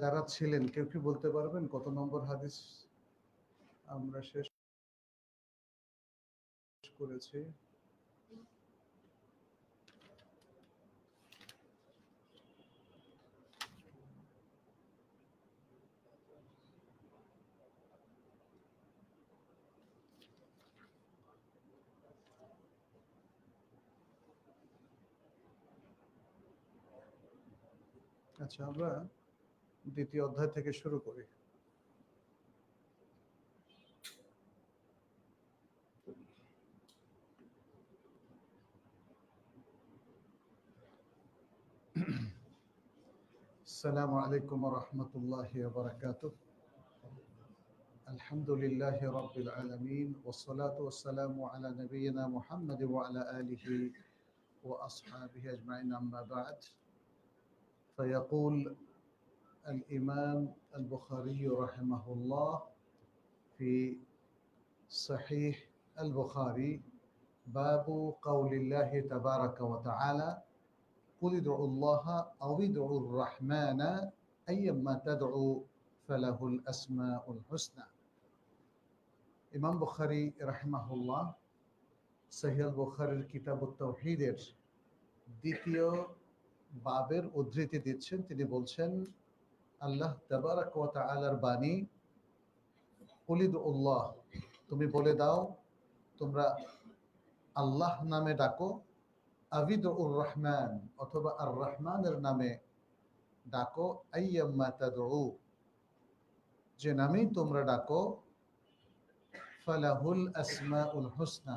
যারা ছিলেন কেউ কি বলতে পারবেন কত নম্বর হাদিস আমরা শেষ করেছি? আচ্ছা, আমরা দ্বিতীয় অধ্যায় থেকে শুরু করি। আসসালামু আলাইকুম ওয়া রাহমাতুল্লাহি ওয়া বারাকাতুহু। আলহামদুলিল্লাহি রাব্বিল আলামিন ওয়াস সালাতু ওয়াস সালামু আলা নাবিয়িনা মুহাম্মাদ ওয়া আলা আলিহি ওয়া আসহাবিহি আজমাইন, আম্মা বা'দ। فيقول الإمام البخاري رحمه الله في صحيح البخاري: باب قول الله تبارك وتعالى: قل ادعوا الله أو ادعوا الرحمن أيما تدعوا فله الأسماء الحسنى। ইমাম বুখারী রাহিমাহুল্লাহ সহিহ বুখারীর কিতাবুত তাওহীদের দ্বিতীয় বাবের উদ্ধৃতি দিচ্ছেন। তিনি বলছেন, আল্লাহ তাবারাক ওয়া তাআলার বাণী, কুল ইদউল্লাহ, তুমি বলে দাও তোমরা আল্লাহ নামে ডাকো, আবিদুর রহমান, অথবা আর রহমানের নামে ডাকো, আইয়াম্মা তাদউ, যে নামেই তোমরা ডাকো, ফালাহুল আসমাউল হুসনা,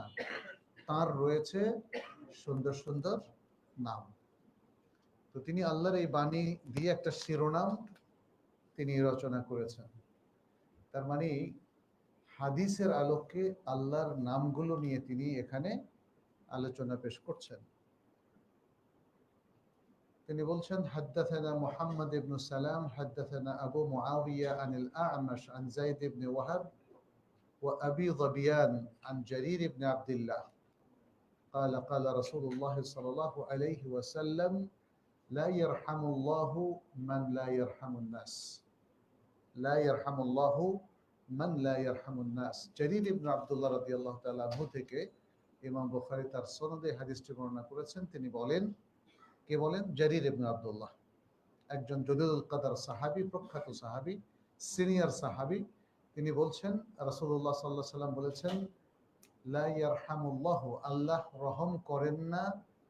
তার রয়েছে সুন্দর সুন্দর নাম। তো তিনি আল্লাহর এই বাণী দিয়ে একটা শিরোনাম তিনি রচনা করেছেন। তার মানে হাদিসের আলোকে আল্লাহর নামগুলো নিয়ে তিনি এখানে আলোচনা পেশ করছেন। তিনি বলছেন, হাদ্দাথানা মুহাম্মদ ইবনে সালাম হাদ্দাথানা আবু মুআবিয়া আনিল আ'মাশ আন যায়েদ ইবনে ওয়াহাব ওয়া আবি যাবিয়ান আন জারীর ইবনে আব্দুল্লাহ قال قال رسول الله صلى الله عليه وسلم: لا يرحم الله من لا يرحم الناس لا يرحم الله من لا يرحم الناس। জারীর ইবনে আব্দুল্লাহ রাদিয়াল্লাহু তাআলা আনহু থেকে ইমাম বুখারী তার সনদে হাদিসটি বর্ণনা করেছেন। তিনি বলেন, কে বলেন? জারীর ইবনে আব্দুল্লাহ, একজন জলিলুল কদর সাহাবী, প্রখ্যাত সাহাবী, সিনিয়র সাহাবী। তিনি বলছেন, রাসূলুল্লাহ সাল্লাল্লাহু আলাইহি ওয়াসাল্লাম বলেছেন, লা ইয়ারহামুল্লাহু, আল্লাহ রহম করেন না,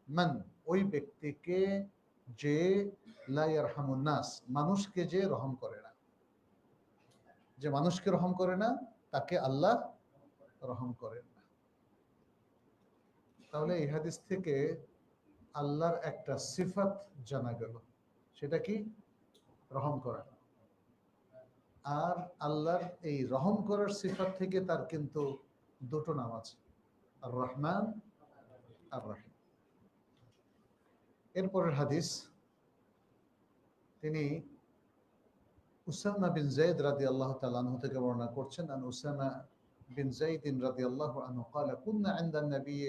মান, ওই ব্যক্তিকে যে, লা ইয়ারহামুন নাস, মানুষকে যে রহম করে না, যে মানুষকে রহম করে না তাকে আল্লাহ রহম করেন না। তাহলে এই হাদিস থেকে আল্লাহর একটা সিফাত জানা গেল, সেটা কি? রহম করা। আর আল্লাহর এই রহম করার সিফাত থেকে তার কিন্তু দুটো নাম আছে, আর রহমান আর রহিম। এরপরের হাদিস তিনি উসামা বিন যায়েদ রাদিয়াল্লাহু তাআলা আনহু থেকে বর্ণনা করছেন। আন উসামা বিন যায়েদ রাদিয়াল্লাহু আনহু قال: كنا عند النبي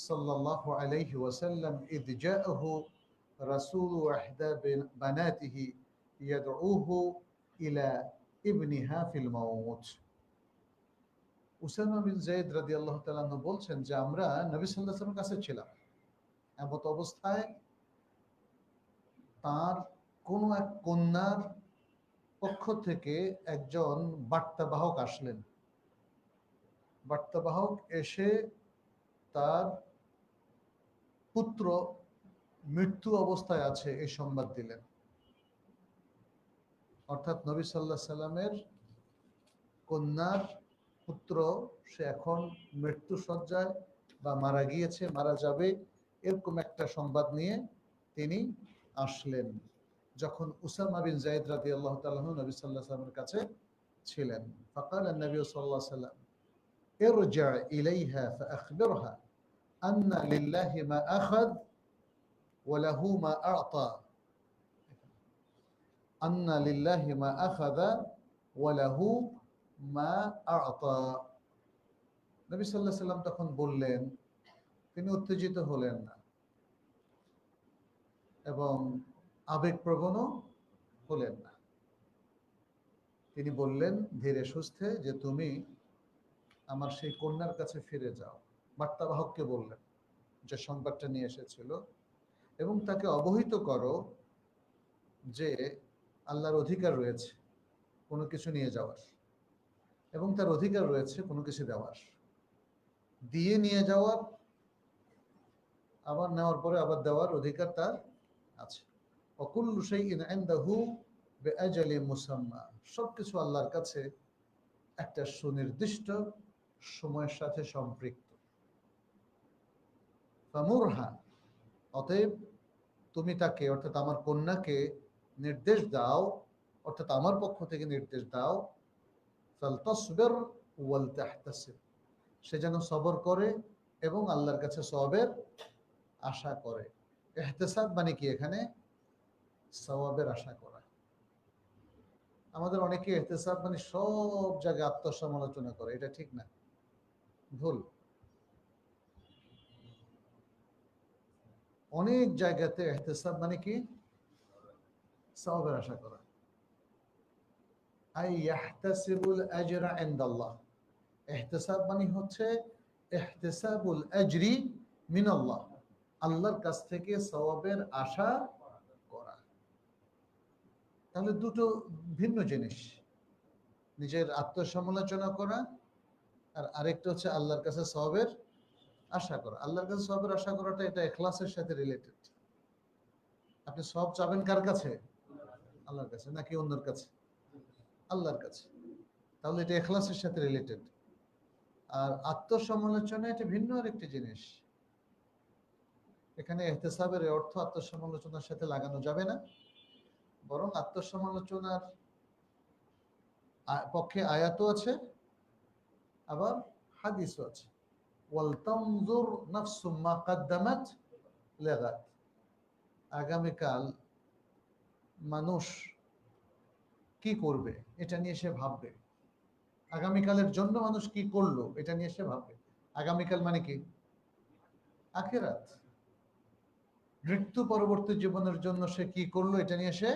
صلى الله عليه وسلم إذ جاءه رسول إحدى بناته يدعوه إلى ابنها في الموت। উসামা বিন যায়েদ রাদিয়াল্লাহু তাআলা আনহু বলছেন যে আমরা নবী সাল্লাল্লাহু আলাইহি ওয়াসাল্লামের কাছে ছিলাম, এমত অবস্থায় তার কোন এক কন্যার পক্ষ থেকে একজন বার্তাবাহক আসলেন। বার্তাবাহক এসে তার পুত্র মৃত্যু অবস্থায় আছে এই সংবাদ দিলেন। অর্থাৎ নবী সাল্লাল্লাহু আলাইহি সাল্লামের কন্যার পুত্র, সে এখন মৃত্যু সজ্জায় বা মারা গিয়েছে, মারা যাবে, এরকম একটা সংবাদ নিয়ে তিনি আসলেন যখন উসামা বিন যায়েদ রাদিয়াল্লাহু তাআলা আনহু নবী সাল্লাল্লাহু আলাইহি ওয়াসাল্লামের কাছে ছিলেন। فقال النبي صلى الله عليه وسلم: ارجع إليها فأخبرها أن لله ما أخذ وله ما أعطى أن لله ما أخذ وله ما أعطى। নবী সাল্লাল্লাহু আলাইহি ওয়াসাল্লাম তখন বললেন, তিনি উত্তেজিত হলেন না এবং আবেগপ্রবণও হলেন না। তিনি বললেন ধীরে সুস্থে যে তুমি আমার সেই কন্যার কাছে ফিরে যাও। বার্তাবাহককে বললেন যে সংবাদটা নিয়ে এসেছিল, এবং তাকে অবহিত করো যে আল্লাহর অধিকার রয়েছে কোনো কিছু নিয়ে যাওয়ার, এবং তার অধিকার রয়েছে কোনো কিছু দেওয়ার, দিয়ে নিয়ে যাওয়ার, আবার নেওয়ার পরে আবার দেওয়ার অধিকার তার আছে। অকুল্লু শাইইন ইনদাহু বিআজালিন মুসাম্মা, সবকিছু আল্লাহর কাছে একটা সুনির্দিষ্ট সময়ের সাথে সম্পৃক্ত। ফামুরহা, অতএব তুমি তাকে অর্থাৎ আমার কন্যাকে নির্দেশ দাও, অর্থাৎ আমার পক্ষ থেকে নির্দেশ দাও, ফালতাসবির ওয়াল তাহতাসিব, সে যেন সবর করে এবং আল্লাহর কাছে সওয়াবের আশা করে। ইহতিসাব মানে কি? এখানে সওয়াবের আশা করা। আমাদের অনেকে ইহতিসাব মানে সব জায়গায় আত্মসমালোচনা করে, এটা ঠিক না, ভুল। অনেক জায়গাতে ইহতিসাব মানে কি? সওয়াবের আশা করা। আই ইয়াহতাসিবুল আজরা ইনদাল্লাহ, ইহতিসাব মানে হচ্ছে ইহতিসাবুল আজরি মিনাল্লাহ, আল্লাহর কাছ থেকে সওয়াবের আশা করা। তাহলে দুটো ভিন্ন জিনিস, নিজের আত্মসমালোচনা করা আর আরেকটা হচ্ছে আল্লাহর কাছে সওয়াবের আশা করা। আল্লাহর কাছে সওয়াবের আশা করাটা এটা ইখলাসের সাথে রিলেটেড। আপনি সওয়াব চাবেন কার কাছে? আল্লাহর কাছে, নাকি অন্যের কাছে? আল্লাহর কাছে। তাহলে এটা ইখলাসের সাথে রিলেটেড। আর আত্মসমালোচনা এটা ভিন্ন আরেকটি জিনিস। এখানে ইহতিসাবের অর্থ আত্মসমালোচনার সাথে লাগানো যাবে না, বরং আত্মসমালোচনার পক্ষে আয়াতও আছে, আবার হাদিসও আছে। ওয়াল তানজুর নাফসুম মা কদ্দামাত লিগাদ, আগামীকাল মানুষ কি করবে এটা নিয়ে সে ভাববে। আগামীকালের জন্য মানুষ কি করলো এটা নিয়ে সে ভাববে। আগামীকাল মানে কি? আখিরাত। মৃত্যু পরবর্তী জীবনের জন্য সে কি করলো এটা নিয়ে সে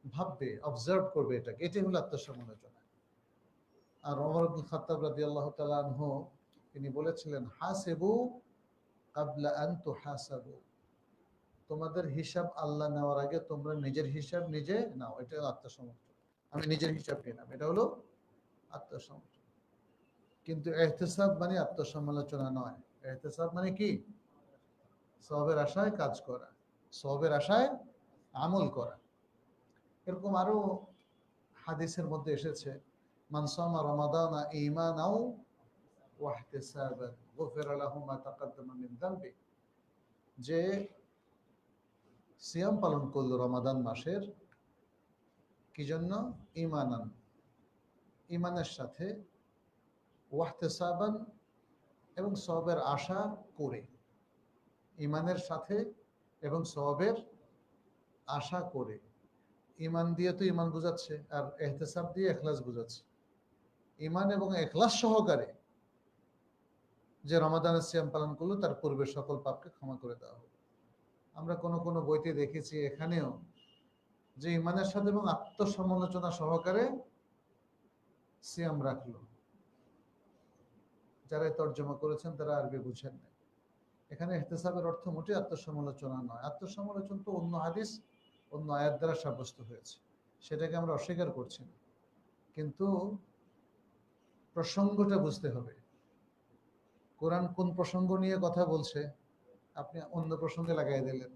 ভাববে, অবজার্ভ করবে, এটাকে। এটাই হলো আত্মসমালোচনা। আর ওমর ইবনে খাত্তাব রাদিয়াল্লাহু তাআলা আনহু তিনি বলেছিলেন, হাসিবু ক্বাবলা আন তুহাসাবু, তোমাদের হিসাব আল্লাহ নেওয়ার আগে তোমরা নিজের হিসাব নিজে নাও। এটা হলো আত্মসমর্পণ। আমি নিজের হিসাব নিলাম, এটা হলো আত্মসমর্পণ। কিন্তু ইহতিসাব মানে আত্মসমালোচনা নয়। ইহতিসাব মানে কি? সওয়াবের আশায় কাজ করা, সওয়াবের আশায় আমল করা। এরকম আরো হাদিসের মধ্যে এসেছে, মান সামা রমাদানা ঈমানাও ওয়া ইহতিসাবান গুফিরা লাহু মা তাকাদ্দামা মিন যানবি, যে সিয়াম পালন করলো রমাদান মাসের, কি জন্য? ঈমানান, ঈমানের সাথে, ওয়া ইহতিসাবান, এবং সওয়াবের আশা করে। ঈমানের সাথে এবং সওয়াবের আশা করে। ঈমান দিয়ে তো ঈমান বোঝাচ্ছে, আর ইহতিসাব দিয়ে ইখলাস বোঝাচ্ছে। ঈমান এবং ইখলাস সহকারে যে রমাদানের সিয়াম পালন করলো, তার পূর্বের সকল পাপকে ক্ষমা করে দেওয়া হবে। আমরা কোন কোন বইতে দেখেছি এখানেও যে ঈমানের সাথে এবং আত্মসমালোচনা সহকারে সিয়াম রাখলো। যারা তর্জমা করেছেন তারা আরবি বুঝেন না। এখানে ইহতিসাবের অর্থ মোটে আত্মসমালোচনা নয়। আত্মসমালোচনা তো অন্য হাদিস, অন্য আয়াত দ্বারা সাব্যস্ত হয়েছে, সেটাকে আমরা অস্বীকার করছি না, কিন্তু প্রসঙ্গটা বুঝতে হবে। কোরআন কোন প্রসঙ্গ নিয়ে কথা বলছে, আপনি অন্য প্রসঙ্গে লাগাই দিলেন।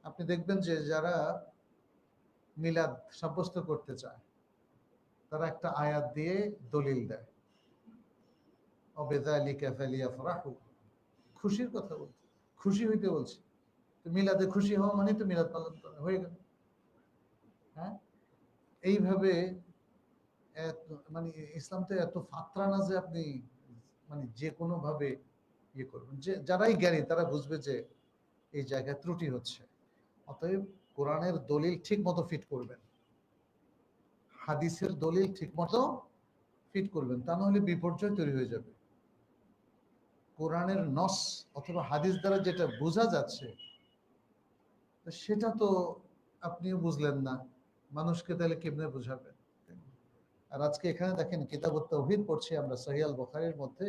আপনি দেখবেন যে যারা মিলাদ সাব্যস্ত করতে চায়, তারা একটা আয়াত দিয়ে দলিল দেয়, অবিযালিকা ফালিয়াফরাহু, খুশির কথা বলছে, খুশি হইতে বলছে। তো মিলাদে খুশি হওয়া মানে তো মিলাদ পালন করা হয়ে গেল। হ্যাঁ, এইভাবে মানে ইসলাম তো এত ফাত্রা না যে আপনি মানে যে কোনো ভাবে ইয়ে করবেন। যে যারাই জ্ঞানী তারা বুঝবে যে এই জায়গায় ত্রুটি হচ্ছে। অতএব কোরআনের দলিল ঠিক মতো ফিট করবেন, হাদিসের দলিল ঠিক মতো ফিট করবেন, তা নাহলে বিপর্যয় তৈরি হয়ে যাবে। কোরআনের নস অথবা হাদিস দ্বারা যেটা বোঝা যাচ্ছে সেটা তো আপনিও বুঝলেন না, মানুষকে তাহলে কেমনে বোঝাবেন? আর আজকে এখানে দেখেন কিতাবুত তাওহীদ পড়ছি আমরা সহিহ আল বুখারীর মধ্যে।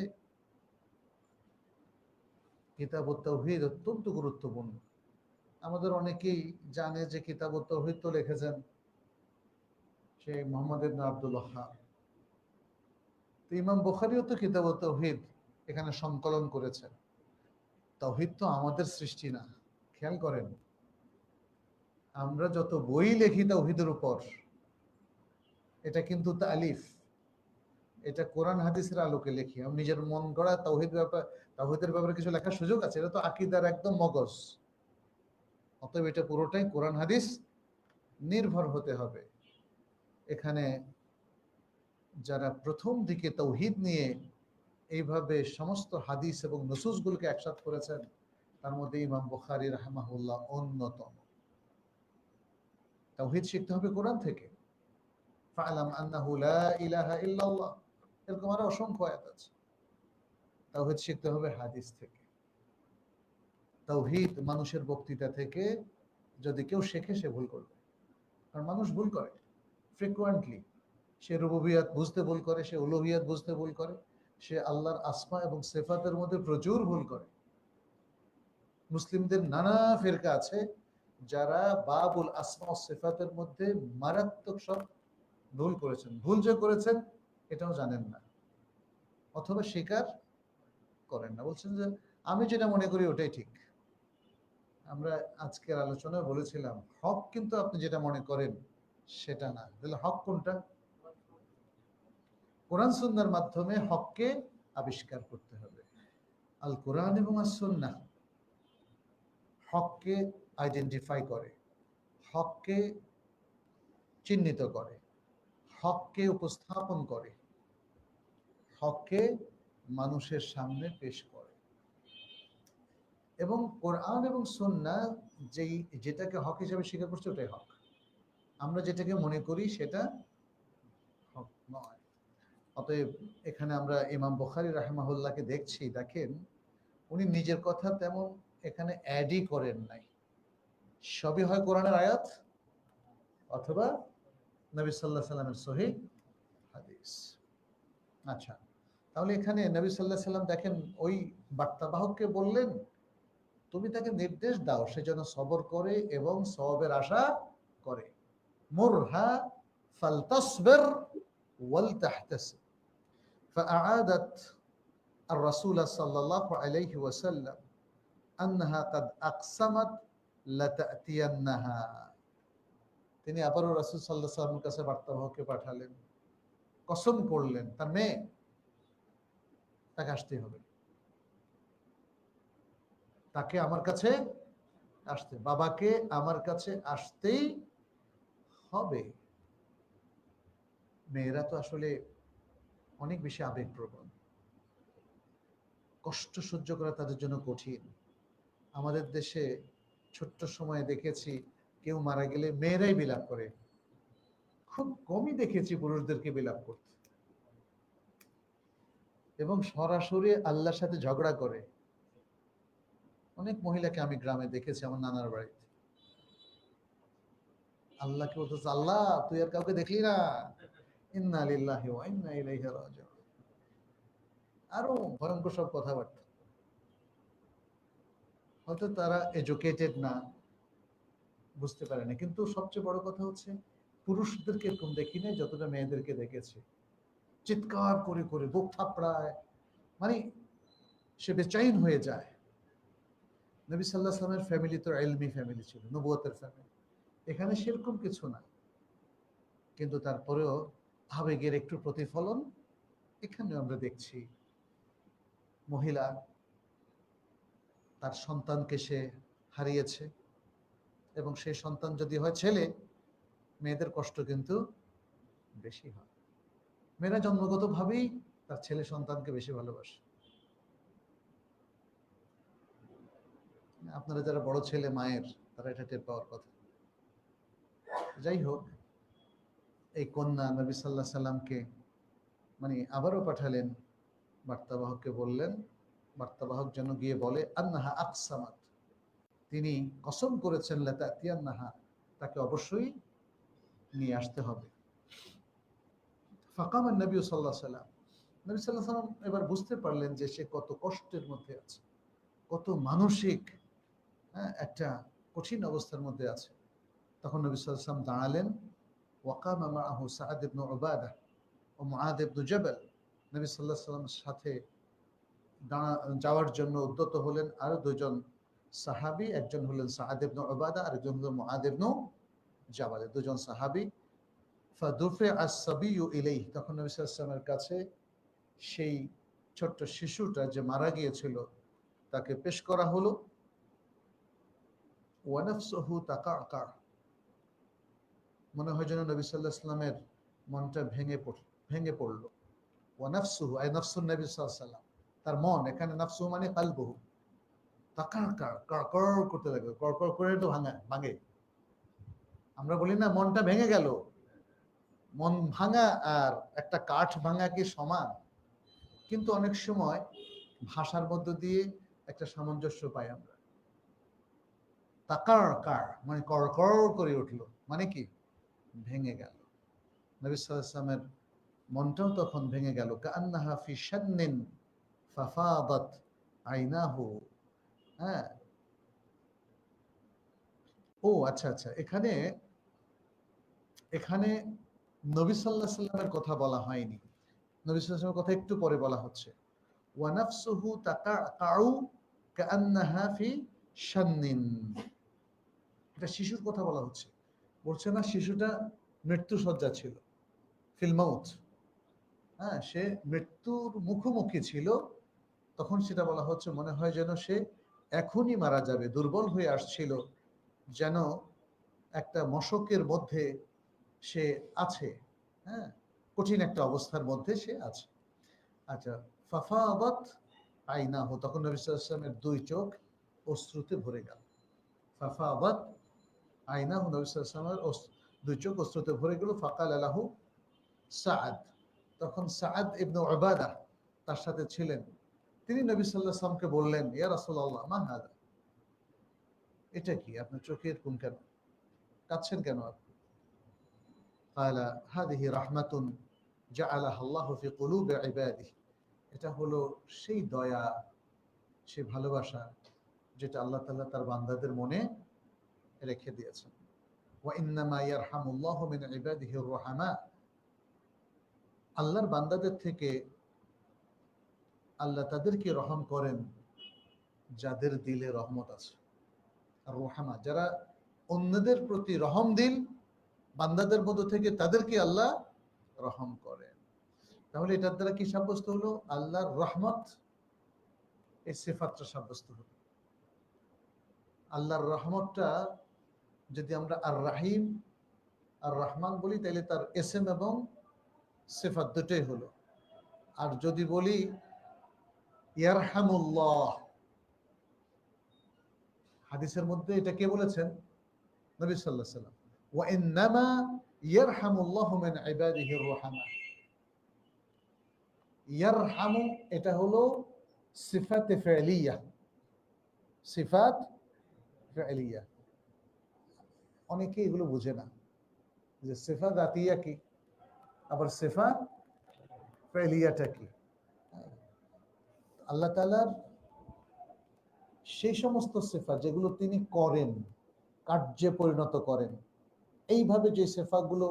কিতাবুত তাওহীদ অত্যন্ত গুরুত্বপূর্ণ। আমাদের অনেকেই জানে যে কিতাবুত তাওহীদ তো লিখেছেন সেই মুহাম্মদ ইবনে আব্দুল ওয়াহ্হাব। তো ইমাম বুখারীও তো কিতাবুত তাওহীদ এখানে সংকলন করেছেন। তাওহীদ তো আমাদের সৃষ্টি না। খেয়াল করেন, আমরা যত বই লিখি তাওহীদের উপর, এটা কিন্তু তালিফ, এটা কোরআন হাদিসের আলোকে লিখি। আমি নিজের মন গড়া তাওহীদের ব্যাপারে কিছু লেখার সুযোগ আছে? এটা তো আকীদার একদম মগজ। অতএব এটা পুরোটাই কোরআন হাদিস নির্ভর হতে হবে। এখানে যারা প্রথম দিকে তাওহীদ নিয়ে এইভাবে সমস্ত হাদিস এবং নুসুসগুলোকে একসাথ করেছেন, তার মধ্যে ইমাম বুখারী রাহিমাহুল্লাহ অন্যতম। তাওহীদ শিখতে হবে কোরআন থেকে। ফা'লাম আন্নাহু লা ইলাহা ইল্লাল্লাহ, এরকম আরো অসংখ্য আয়াত আছে। তাওহীদ শিখতে হবে হাদিস থেকে। তাওহীদ মানুষের বক্তৃতা থেকে যদি কেউ শেখে, সে ভুল করবে। কারণ মানুষ ভুল করে ফ্রিকুয়েন্টলি। সে রুবুবিয়াত বুঝতে ভুল করে, সে উলুহিয়াত বুঝতে ভুল করে, সে আল্লাহর আসমা এবং সিফাতের মধ্যে প্রচুর ভুল করে। মুসলিমদের নানা ফিরকা আছে যারা বাবুল আসমা ও সিফাতের মধ্যে মারাত্মক সব ভুল করেছেন। ভুল যে করেছেন এটাও জানেন না, অথবা স্বীকার করেন না। বলছেন যে আমি যেটা মনে করি ওটাই ঠিক। আমরা আজকের আলোচনায় বলেছিলাম হক কিন্তু আপনি যেটা মনে করেন সেটা না। তাহলে হক কোনটা? কোরআন সুন্নাহর মাধ্যমে হককে আবিষ্কার করতে হবে। আল কোরআন এবং আস সুন্নাহ হককে আইডেন্টিফাই করে, হককে চিহ্নিত করে, হককে উপস্থাপন করে, হককে মানুষের সামনে পেশ করে। এবং কোরআন এবং সুন্নাহ যেটাকে হক হিসেবে স্বীকার করছে ওটাই হক। আমরা যেটাকে মনে করি সেটা হক নয়। অতএব এখানে আমরা ইমাম বুখারী রাহিমাহুল্লাহকে দেখছি, দেখেন উনি নিজের কথা তেমন এখানে অ্যাডই করেন নাই। সবই হয় কোরআনের আয়াত অথবা নবী সাল্লাল্লাহু আলাইহি সাল্লামের সহিহ হাদিস। আচ্ছা, তাহলে এখানে নবী সাল্লাল্লাহু আলাইহি সাল্লাম দেখেন ওই বার্তাবাহককে বললেন তুমি তাকে নির্দেশ দাও সে যেন সবর করে এবং সওয়াবের আশা করে। মুরহা ফালতাসবির ওয়াল তাহতাসিব। فأعادت الرسول صلى الله عليه وسلم أنها قد أقسمت لتأتينها। তিনি আবারও রাসূল সাল্লাল্লাহু আলাইহি ওয়াসাল্লামের কাছে বার্তাবাহককে পাঠালেন, কসম করলেন তার মেয়ে, তাকে আসতেই হবে, তাকে আমার কাছে আসতে, বাবাকে আমার কাছে আসতেই হবে। মেয়েরা তো আসলে অনেক বেশি আবেগপ্রবণ, কষ্ট সহ্য করা তাদের জন্য কঠিন। আমাদের দেশে ছোট্ট সময়ে দেখেছি কেউ মারা গেলে মেয়েরাই বিলাপ করে, খুব কমই দেখেছি পুরুষদেরকে বিলাপ করতে, এবং সরাসরি আল্লাহর সাথে ঝগড়া করে। অনেক মহিলাকে আমি গ্রামে দেখেছি আমার নানার বাড়িতে, আল্লাহকে বলতেছে আল্লাহ তুই আর কাউকে দেখলি না, ইন্না লিল্লাহি ওয়া ইন্না ইলাইহি রাজিউন। আরো ভয়ঙ্কর সব কথাবার্তা। হয়তো তারা এডুকেটেড না, বুঝতে পারে না, কিন্তু সবচেয়ে বড় কথা হচ্ছে পুরুষদেরকে এরকম দেখি না যতটা মেয়েদেরকে দেখেছি। চিৎকার করে করে বুক থাপড়ায়, মানে সে বেচাইন হয়ে যায়। নবী সাল্লাল্লাহু আলাইহি ওয়াসাল্লামের ফ্যামিলি তো ইলমি ফ্যামিলি ছিল, নবুয়তের ফ্যামিলি। এখানে সেরকম কিছু না, কিন্তু তারপরেও আবেগের একটু প্রতিফলন এখানে আমরা দেখছি। মহিলা তার সন্তানকে সে হারিয়েছে, এবং সেই সন্তান যদি হয় ছেলে, মেয়েদের কষ্ট কিন্তু বেশি হয়। মেয়েরা জন্মগতভাবেই তার ছেলে সন্তানকে বেশি ভালোবাসে। আপনারা যারা বড় ছেলে মায়ের, তারা এটা টের পাওয়ার কথা। যাই হোক, এই কন্যা নবী সাল্লাল্লাহু আলাইহি সাল্লামকে মানে আবারও পাঠালেন, বার্তাবাহককে বললেন বার্তাবাহক যেন গিয়ে বলে আন্নাহা আকসামাত, তিনি কসম করেছেন লাতাতিয়ান্নাহা, তাকে অবশ্যই নিয়ে আসতে হবে। ফাকামান নবী সাল্লাল্লাহু আলাইহি ওয়াসাল্লাম, নবী সাল্লাল্লাহু আলাইহি ওয়াসাল্লাম এবার বুঝতে পারলেন যে সে কত কষ্টের মধ্যে আছে, কত মানসিক একটা কঠিন অবস্থার মধ্যে আছে। তখন নবী সাল্লাল্লাহু আলাইহি ওয়াসাল্লাম দাঁড়ালেন। ওয়াকামা মাআহু সাআদ ইবনে উবাদা ও মুআদ ইবনে জাবাল, নবী সাল্লাল্লাহু আলাইহি ওয়াসাল্লামের সাথে যাওয়ার জন্য উদ্যত হলেন আরো দুজন সাহাবী, একজন হলেন সাআদ ইবনে উবাদা আর একজন হলেন মুআদ ইবনে জাবাল, দুজন সাহাবী। ফাদুফিআ আস-সাবিয়্যু ইলাইহি, তখন নবী সাল্লাল্লাহু আলাইহি ওয়াসাল্লামের কাছে সেই ছোট্ট শিশুটা যে মারা গিয়েছিল তাকে পেশ করা হলো। ওয়া নাফসুহু তাকাকা, মনে হয় যেন নবী সাল্লাল্লাহু আলাইহি ওয়াসাল্লামের মনটা ভেঙে পড়লো। ওয়া নাফসুহু আই নাফসুন নবী সাল্লাল্লাহু আলাইহি ওয়াসাল্লাম, তার মন, এখানে নাফসুহু মানে কলবুহু, তাকাকা কড়কড় করতে লাগলো, কড়কড় করে তো ভাঙে। আমরা বলি না মনটা ভেঙে গেল, মন ভাঙা আর একটা কাঠ ভাঙা কি সমান? কিন্তু অনেক সময় ভাষার মধ্য দিয়ে একটা সামঞ্জস্য পাই আমরা। তাকার মানে কড়কড় করে উঠলো, মানে কি ভেঙে গেল। নবী সাল্লাল্লাহু আলাইহি ওয়াসাল্লামের মনটাও তখন ভেঙে গেল। কাআন্নাহা ফি শান্নিন ফাফাদাত আইনাহু। হ্যাঁ, ও আচ্ছা আচ্ছা, এখানে এখানে নবী সাল্লাল্লাহু আলাইহি ওয়াসাল্লামের কথা বলা হয়নি, নবী সাল্লাল্লাহু আলাইহি ওয়াসাল্লামের কথা একটু পরে বলা হচ্ছে। ওয়া নাফসুহু তাকাউ কাআন্নাহা ফি শান্নিন, এটা শিশুর কথা বলা হচ্ছে। বলছে না শিশুটা মৃত্যু সজ্জা ছিল, ফিল মাউত, হ্যাঁ, সে মৃত্যুর মুখোমুখি ছিল। তখন সেটা বলা হচ্ছে মনে হয় যেন সে এখনই মারা যাবে, দুর্বল হয়ে আসছিল, যেন একটা মশকের মধ্যে সে আছে, হ্যাঁ, কঠিন একটা অবস্থার মধ্যে সে আছে। আচ্ছা, ফাফাদাত আইনাহু, তখন নবী সাল্লাল্লাহু আলাইহি ওয়াসাল্লামের দুই চোখ অশ্রুতে ভরে গেল। ফাফাদাত আইনাহু, নবী সাল্লাল্লাহু আলাইহি ওয়াসাল্লামের দুই চোখ অশ্রুতে ভরে গেল। ফাকাল লাহু সাআদ, তখন সাআদ ইবনে উবাদা তার সাথে ছিলেন, তিনি নবী সাল্লাল্লাহু আলাইহি ওয়াসাল্লামকে বললেন, ইয়া রাসূলুল্লাহ মা হাদা, এটা কি, আপনার চোখের কোন কেন, কাঁদছেন কেন আপনি? ক্বালা হাদিহি রাহমাতুন জাআলাহা আল্লাহু ফি কুলুবি ইবাদিহি, এটা হলো সেই দয়া, সেই ভালোবাসা যেটা আল্লাহ তাআলা তার বান্দাদের মনে রেখে দিয়েছেন। ওয়া ইন্নামা ইয়ারহামুল্লাহু মিন ইবাদিহির রুহামা, আল্লাহর বান্দাদের থেকে আল্লাহ তাদেরকে রহম করেন যাদের দিলে রহমত আছে। আর রুহামা, যারা অন্যদের প্রতি রহম দিল বান্দাদের মধ্য থেকে, তাদেরকে আল্লাহ রহম করেন। তাহলে এটার দ্বারা কি সাব্যস্ত হলো? আল্লাহর রহমত, এই সিফাতটা সাব্যস্ত হলো। আল্লাহর রহমতটা যদি আমরা আর রাহিম আর রহমান বলি, তাহলে তার এসএম এবং সিফাত দুটোই হলো। আর যদি বলি ইয়ারহামুল্লাহ, হাদিসের মধ্যে এটা কে বলেছেন? নবী সাল্লাল্লাহু আলাইহি ওয়াসাল্লাম। ওয়া ইন্নামা ইয়ারহামুল্লাহু মিন ইবাদিহির রুহামা, ইয়ারহামু এটা হলো সিফাতে ফি'লিয়া, সিফাত ফি'লিয়া। অনেকে এগুলো বুঝে না যে সিফাত জাতিয়া কি, আবার সিফাত ফি'লিয়াটা কি। আল্লাহ তাআলার সেই সমস্ত সিফাত যেগুলো তিনি করেন, কার্যে পরিণত করেন, এইভাবে যে সিফাতগুলো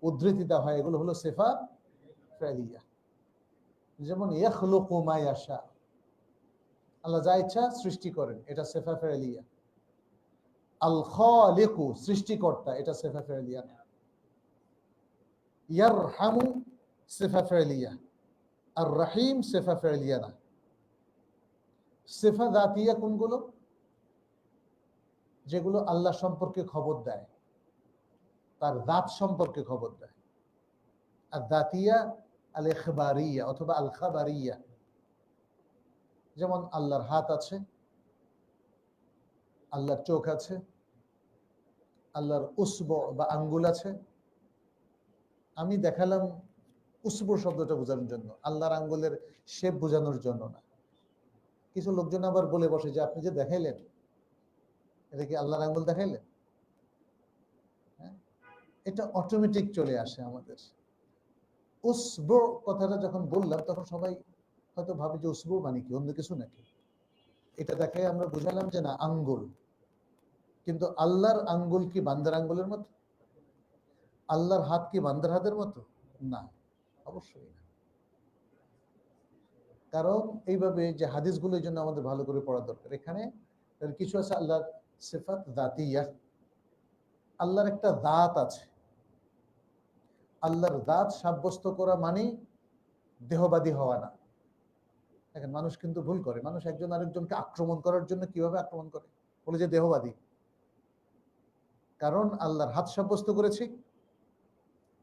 উদ্ধৃতি দেওয়া হয় এগুলো হলো সিফাত ফি'লিয়া। যেমন ইয়াখলুকু মা ইয়াশা, আল্লাহ যা ইচ্ছা সৃষ্টি করেন, এটা সিফাত ফি'লিয়া। আল খালিকু, সৃষ্টিকর্তা, এটা সিফাত ফি'লিয়া না। ইয়ারহামু সিফাত ফি'লিয়া, আর রহিম সিফাত ফি'লিয়া না। সিফাত জাতিয়া কোনগুলো? যেগুলো আল্লাহ সম্পর্কে খবর দেয়, তার জাত সম্পর্কে খবর দেয়। আর জাতিয়া আল ইখবারিয়া অথবা আল খাবারিয়া, যেমন আল্লাহর হাত আছে, আল্লাহর চোখ আছে, আল্লাহর উসবু বা আঙ্গুল আছে। আমি দেখালাম উসবু শব্দটা বোঝানোর জন্য, আল্লাহর আঙ্গুলের শেপ বোঝানোর জন্য না। কিছু লোকজন আবার বলে বসে যে আপনি যে দেখাইলেন এটা কি আল্লাহর আঙ্গুল দেখাইলেন? হ্যাঁ, এটা অটোমেটিক চলে আসে আমাদের। উসবু কথাটা যখন বললাম তখন সবাই হয়তো ভাবে যে উসবু মানে কি, অন্য কিছু নাকি। এটা দেখে আমরা বুঝালাম যে না, আঙ্গুল। কিন্তু আল্লাহর আঙ্গুল কি বান্দার আঙ্গুলের মতো? আল্লাহর হাত কি বান্দার হাতের মতো? না, অবশ্যই না। কারণ এইভাবে যে হাদিসগুলো, এই জন্য আমাদের ভালো করে পড়া দরকার। এখানে কিছু আছে আল্লাহর সিফাত দাতিয়া, আল্লাহর একটা দাঁত আছে। আল্লাহর দাঁত সাব্যস্ত করা মানে দেহবাদী হওয়া না। দেখেন, মানুষ কিন্তু ভুল করে। মানুষ একজন আরেকজনকে আক্রমণ করার জন্য কিভাবে আক্রমণ করে, বলে যে দেহবাদী। কারণ আল্লাহর হাত সাব্যস্ত করেছি,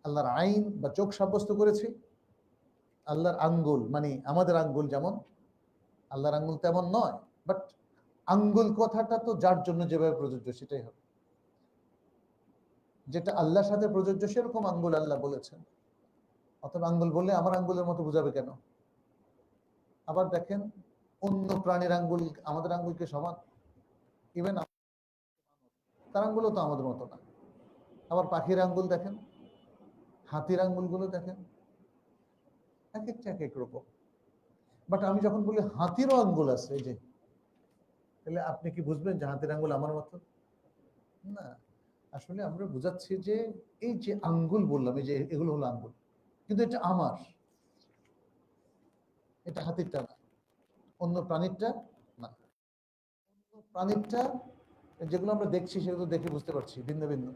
আল্লাহর আইন বা চোখ সাব্যস্ত করেছি, আল্লাহর আঙ্গুল মানে আমাদের আঙ্গুল যেমন, আল্লাহর আঙ্গুল তেমন নয়। বাট আঙ্গুল কথাটা তো যার জন্য যেভাবে প্রযোজ্য সেটাই হবে। যেটা আল্লাহর সাথে প্রযোজ্য সেরকম আঙ্গুল আল্লাহ বলেছেন। অথবা আঙ্গুল বললে আমার আঙ্গুলের মতো বুঝাবে কেন? আবার দেখেন, অন্য প্রাণীর আঙ্গুল আমাদের আঙ্গুলকে সমান? ইভেন তার আঙ্গুলও তো আমাদের মতো না। আবার পাখির আঙ্গুল দেখেন, হাতির আঙ্গুলগুলো দেখেন, এক একটা এক এক রকম। বাট আমি যখন বলি হাতিরও আঙ্গুল আছে, এই যে, তাহলে আপনি কি বুঝবেন যে হাতির আঙ্গুল আমার মতো? না। আসলে আমরা বুঝাচ্ছি যে এই যে আঙ্গুল বললাম, এই যে এগুলো হলো আঙ্গুল, কিন্তু এটা আমার, এটা হাতিরটা না, অন্য প্রাণীরটা না। অন্য প্রাণীরটা যেগুলো আমরা দেখছি সেগুলো দেখে বুঝতে পারছি ভিন্ন ভিন্ন,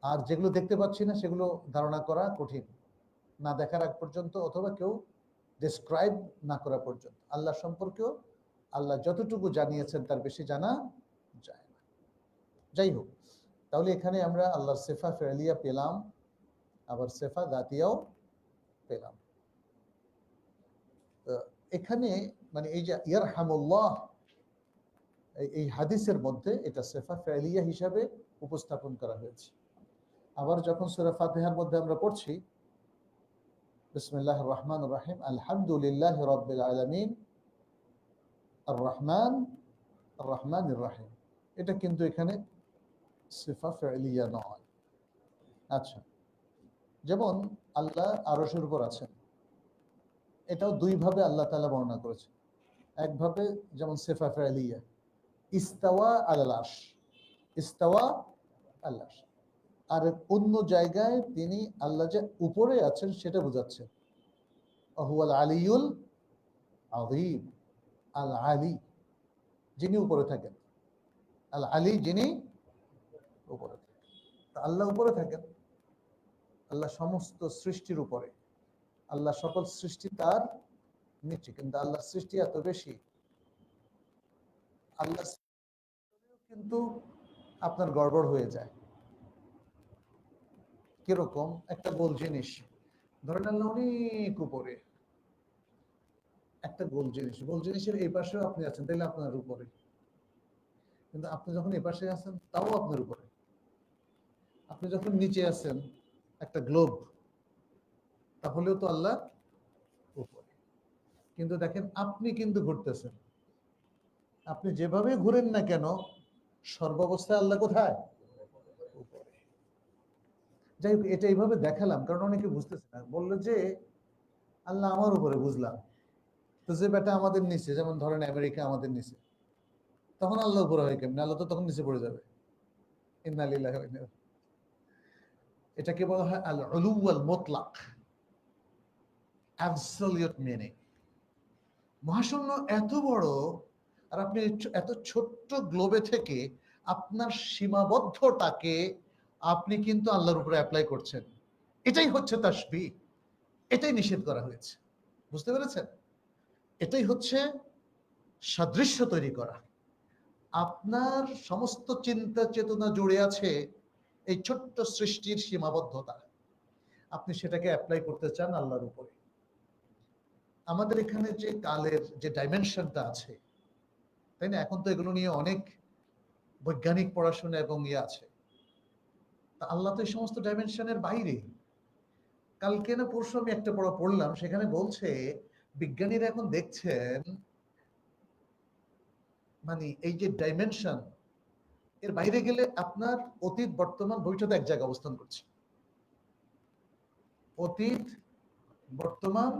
আর যেগুলো দেখতে পাচ্ছি না সেগুলো ধারণা করা কঠিন, না দেখার আগ পর্যন্ত, অথবা কেউ ডেসক্রাইব না করা পর্যন্ত। আল্লাহ সম্পর্কেও আল্লাহ যতটুকু জানিয়েছেন তার বেশি জানা যায় না। যাই হোক, তাহলে এখানে আমরা আল্লাহর সেফা ফেলিয়া পেলাম, আবার সেফা দাতিয়াও পেলাম। এখানে মানে এই যে ইয়ারহামুল্লাহ, এই হাদিসের মধ্যে এটা সেফা ফেলিয়া হিসাবে উপস্থাপন করা হয়েছে। আবার যখন সূরা ফাতিহার মধ্যে আমরা পড়ছি বিসমিল্লাহির রহমানির রহিম, আলহামদুলিল্লাহি রাব্বিল আলামিন আর রহমান আর রহমানির রহিম, এটা কিন্তু এখানে সিফা ফেলিয়া নয়। আচ্ছা, যেমন আল্লাহ আরশের উপর আছেন, এটাও দুইভাবে আল্লাহ তাআলা বর্ণনা করেছেন। একভাবে যেমন সিফা ফেলিয়া, ইস্তাওয়া আলাল আরশ, ইস্তাওয়া আলাল আরশ। আর অন্য জায়গায় তিনি আল্লাহ যে উপরে আছেন সেটা বোঝাচ্ছেন, হুয়াল আলিয়ুল আযীম, আল আলী যিনি উপরে থাকেন, আল আলী যিনি উপরে থাকেন। আল্লাহ উপরে থাকেন, আল্লাহ সমস্ত সৃষ্টির উপরে, আল্লাহ সকল সৃষ্টি তার নিচে। কিন্তু আল্লাহর সৃষ্টি এত বেশি, আল্লাহ কিন্তু আপনার গড়বড় হয়ে যায়। কিরকম? একটা গোল জিনিস, ধরেন আল্লাহ অনেক উপরে, একটা গোল জিনিস, গোল জিনিসের এই পাশেও আপনি আছেন, তাইলে আপনার উপরে। কিন্তু আপনি যখন এই পাশে আছেন তাও আপনার উপরে। আপনি যখন নিচে আছেন একটা গ্লোব, তাহলেও তো আল্লাহ উপরে। কিন্তু দেখেন, আপনি কিন্তু ঘুরতেছেন, আপনি যেভাবে ঘুরেন না কেন সর্বাবস্থায় আল্লাহ কোথায়? উপরে। যাই হোক, এটা এইভাবে দেখালাম কারণ অনেকে বুঝতেছে না। বললো যে আল্লাহ আমার উপরে, বুঝলাম, তো যে বেটা আমাদের নিচে, যেমন ধরেন আমেরিকা আমাদের নিচে, তখন আল্লাহ উপরে হয় কেমন? আল্লাহ তো তখন নিচে পড়ে যাবে। ইন্না লিল্লাহি ওয়া ইন্না ইলাইহি। এটাকে বলা হয় আল উলু ওয়াল মুতলাক, অ্যাবসলিউট মিনিং। মহাশূন্য এত বড়, আর আপনি এত ছোট্ট গ্লোবে থেকে আপনার সীমাবদ্ধটাকে আপনি কিন্তু আল্লাহর উপরে অ্যাপ্লাই করছেন। এটাই হচ্ছে তাসবিহ, এটাই নিষেধ করা হয়েছে। বুঝতে পেরেছেন? এটাই হচ্ছে সাদৃশ্য তৈরি করা। আপনার সমস্ত চিন্তা চেতনা জুড়ে আছে এই ছোট্ট সৃষ্টির সীমাবদ্ধতা, আপনি সেটাকে অ্যাপ্লাই করতে চান আল্লাহর উপরে। আমাদের এখানে যে কালের যে ডাইমেনশনটা আছে, তাই না? এখন তো এগুলো নিয়ে অনেক বৈজ্ঞানিক পড়াশোনা এবং ইয়ে আছে। তা আল্লাহ তো এই সমস্ত ডাইমেনশনের বাইরে। কালকে না পরশু আমি একটা পড়া পড়লাম, সেখানে বলছে বিজ্ঞানীরা এখন দেখছেন মানে এই যে ডাইমেনশন, এর বাইরে গেলে আপনার অতীত বর্তমান ভবিষ্যৎ এক জায়গায় অবস্থান করছে। অতীত, বর্তমান,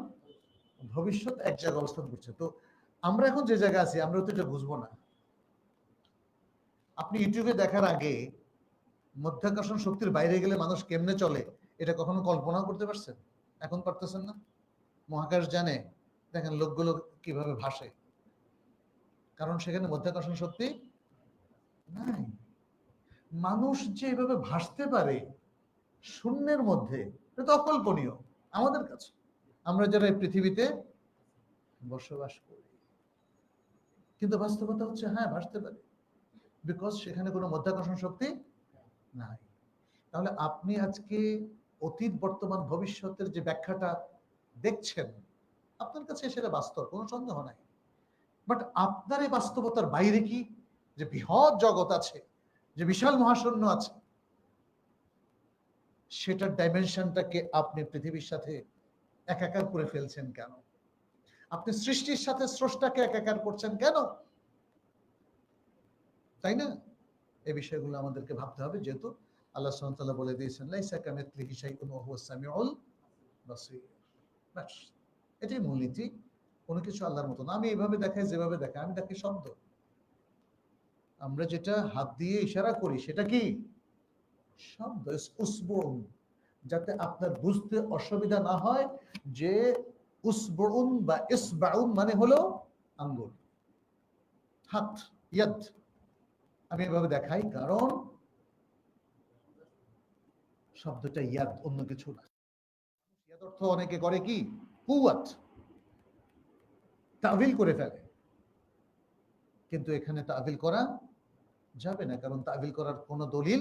ভবিষ্যৎ এক জায়গায় অবস্থান করছে। তো আমরা এখন যে জায়গায় আছি আমরা তো এটা বুঝবো না। আপনি ইউটিউবে দেখার আগে মধ্যাকর্ষণ শক্তির বাইরে গেলে মানুষ কেমনে চলে এটা কখনো কল্পনাও করতে পারছেন? এখন পারতেছেন না। মহাকাশ জানে, দেখেন লোকগুলো কিভাবে ভাসে, কারণ সেখানে মধ্যাকর্ষণ শক্তি নাই। মানুষ যে এভাবে ভাসতে পারে শূন্যের মধ্যে, এটা তো অকল্পনীয় আমাদের কাছে, আমরা যারা এই পৃথিবীতে বসবাস করি। কিন্তু বাস্তবতা হচ্ছে হ্যাঁ ভাসতে পারে, বিকজ সেখানে কোনো মধ্যাকর্ষণ শক্তি নাই। তাহলে আপনি আজকে অতীত, বর্তমান, ভবিষ্যতের যে ব্যাখ্যাটা দেখছেন আপনার কাছে সেটা বাস্তব, কোনো সন্দেহ নাই। বাট আপনার এই বাস্তবতার বাইরে কি যে বৃহৎ জগৎ আছে, যে বিশাল মহাশূন্য আছে, সেটার ডাইমেনশনটাকে আপনি পৃথিবীর সাথে একাকার করে ফেলছেন কেন? আপনি সৃষ্টির সাথে স্রষ্টাকে একাকার করছেন কেন? তাই না? এই বিষয়গুলো আমাদেরকে ভাবতে হবে, যেহেতু আল্লাহ সুবহানাহু ওয়া তাআলা বলে দিয়েছেন লাইসা কামিথলিহি শাইউন ওয়া হুয়াস সামিউল বাসীর। বাস, এটাই মূলনীতি। কোনো কিছু আল্লাহর মতো না। আমি এইভাবে দেখাই, যেভাবে দেখাই, আমি দেখি শব্দ। আমরা যেটা হাত দিয়ে ইশারা করি সেটা কি শব্দ, উসবুন। যাতে আপনার বুঝতে অসুবিধা না হয় যে উসবুন বা ইসবাউন মানে হলো আঙ্গুল, হাত, ইয়াদ। আমি এভাবে দেখাই কারণ শব্দটা ইয়াদ, অন্য কিছু না। ইয়াদ অর্থ অনেকে করে কি কুওয়াত, তাবিল করে ফেলে, কিন্তু এখানে তাবিল করা যাবে না, কারণ তাবিল করার কোনো দলিল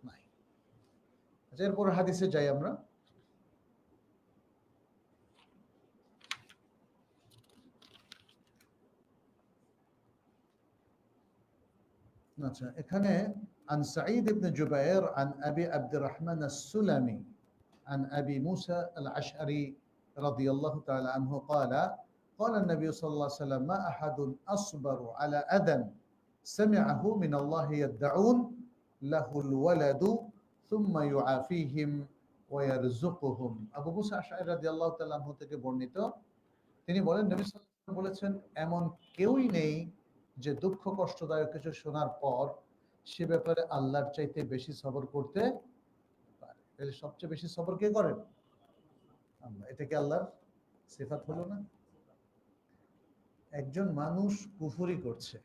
নাই। এরপর হাদিসে যাই আমরা। আচ্ছা, এখানে عن سعيد بن جبير عن أبي عبد الرحمن السلمي عن أبي موسى الأشعري رضي الله تعالى عنه قال قال النبي صلى الله عليه وسلم ما أحد أصبر على أذى سمعه من الله يدعون له الولد ثم يعافيهم ويرزقهم। আবু মুসা আশআরী রাদিয়াল্লাহু তাআলা আনহু থেকে বর্ণিত, তিনি বলেন নবী সাল্লাল্লাহু আলাইহি ওয়াসাল্লাম বলেছেন এমন কেউই নেই যে দুঃখ কষ্টদায়ক কিছু শোনার পর সে ব্যাপারে আল্লাহর চাইতে বেশি সবর করতে পারে। তাহলে সবচেয়ে বেশি সবর কে করেন? আল্লাহ। এটা কি আল্লাহর সিফাত হলো না? একজন মানুষ কুফরি করছে,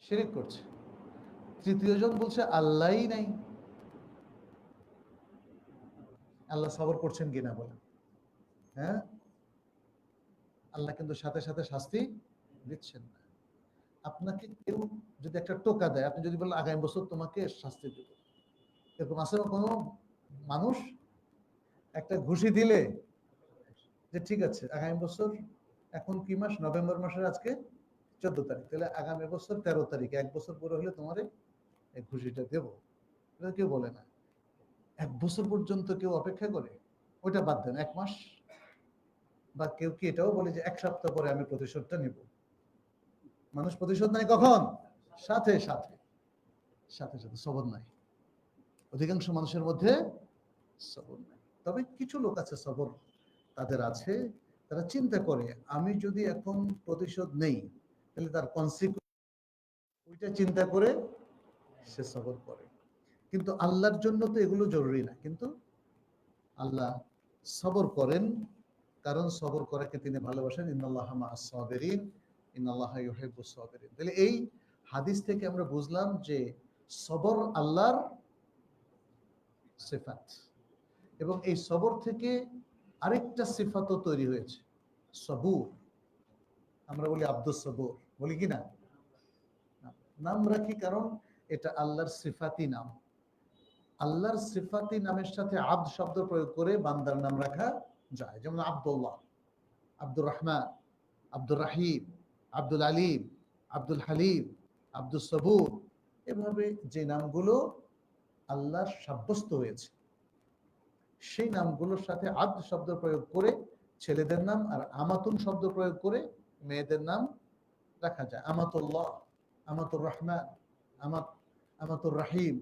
শিরক করছে, তৃতীয় জন বলছে আল্লাহই নাই, আল্লাহ সবর করছেন কিনা বলেন? হ্যাঁ, আল্লাহ কিন্তু সাথে সাথে শাস্তি দিচ্ছেন না। আপনাকে কেউ যদি একটা টোকা দেয়, আপনি যদি বলেন আগামী বছর তোমাকে শাস্তি দেব, এরকম আছে কোনো মানুষ? একটা ঘুষি দিলে যে ঠিক আছে আগামী বছর, এখন কি মাস? নভেম্বর মাসের আজকে 14 তারিখ, তাহলে আগামী বছর 13 তারিখে, এক বছর পরে হলে তোমার এই ঘুষিটা দেবো, এটা কেউ বলে না। এক বছর পর্যন্ত কেউ অপেক্ষা করে? ওইটা বাদ দেন, এক মাস, বা কেউ কি এটাও বলে যে এক সপ্তাহ পরে আমি প্রতিশোধটা নিব? মানুষ প্রতিশোধ নাই কখন? সাথে সাথে, সাথে সাথে সবর নাই। অধিকাংশ মানুষের মধ্যে সবর নাই। তবে কিছু লোক আছে সবর তাদের আছে, তারা চিন্তা করে আমি যদি এখন প্রতিশোধ নেই তাহলে তার কনসিকুয়েন্স, ওইটা চিন্তা করে সে সবর করে। কিন্তু আল্লাহর জন্য তো এগুলো জরুরি না, কিন্তু আল্লাহ সবর করেন, কারণ সবর করাকে তিনি ভালোবাসেন। ইন্নাল্লাহা মাআস সাবিরিন ইন্নাল্লাহা ইউহিব্বুস সাবিরিন। তাহলে এই হাদিস থেকে আমরা বুঝলাম যে সবর আল্লাহর সিফাত, এবং এই সবর থেকে আরেকটা সিফাতও তৈরি হয়েছে, সবুর। আমরা বলি আব্দুস সবুর, বলি কি না? নাম রাখি কারণ এটা আল্লাহর সিফাতি নাম। আল্লাহর সিফাতি নামের সাথে আব্দ শব্দ প্রয়োগ করে বান্দার নাম রাখা যায়। যেমন আব্দুল্লাহ, আব্দুর রহমান, আব্দুর রাহিম, আব্দুল আলিম, আব্দুল হালিম, আব্দুস সবুর। এভাবে যে নামগুলো আল্লাহর সাব্যস্ত হয়েছে, সেই নামগুলোর সাথে আব্দ শব্দ প্রয়োগ করে ছেলেদের নাম, আর আমাতুন শব্দ প্রয়োগ করে মেয়েদের নাম রাখা যায়। আমাতুল্লাহ, আমাতুর রহমান, আমাতুর রাহিম,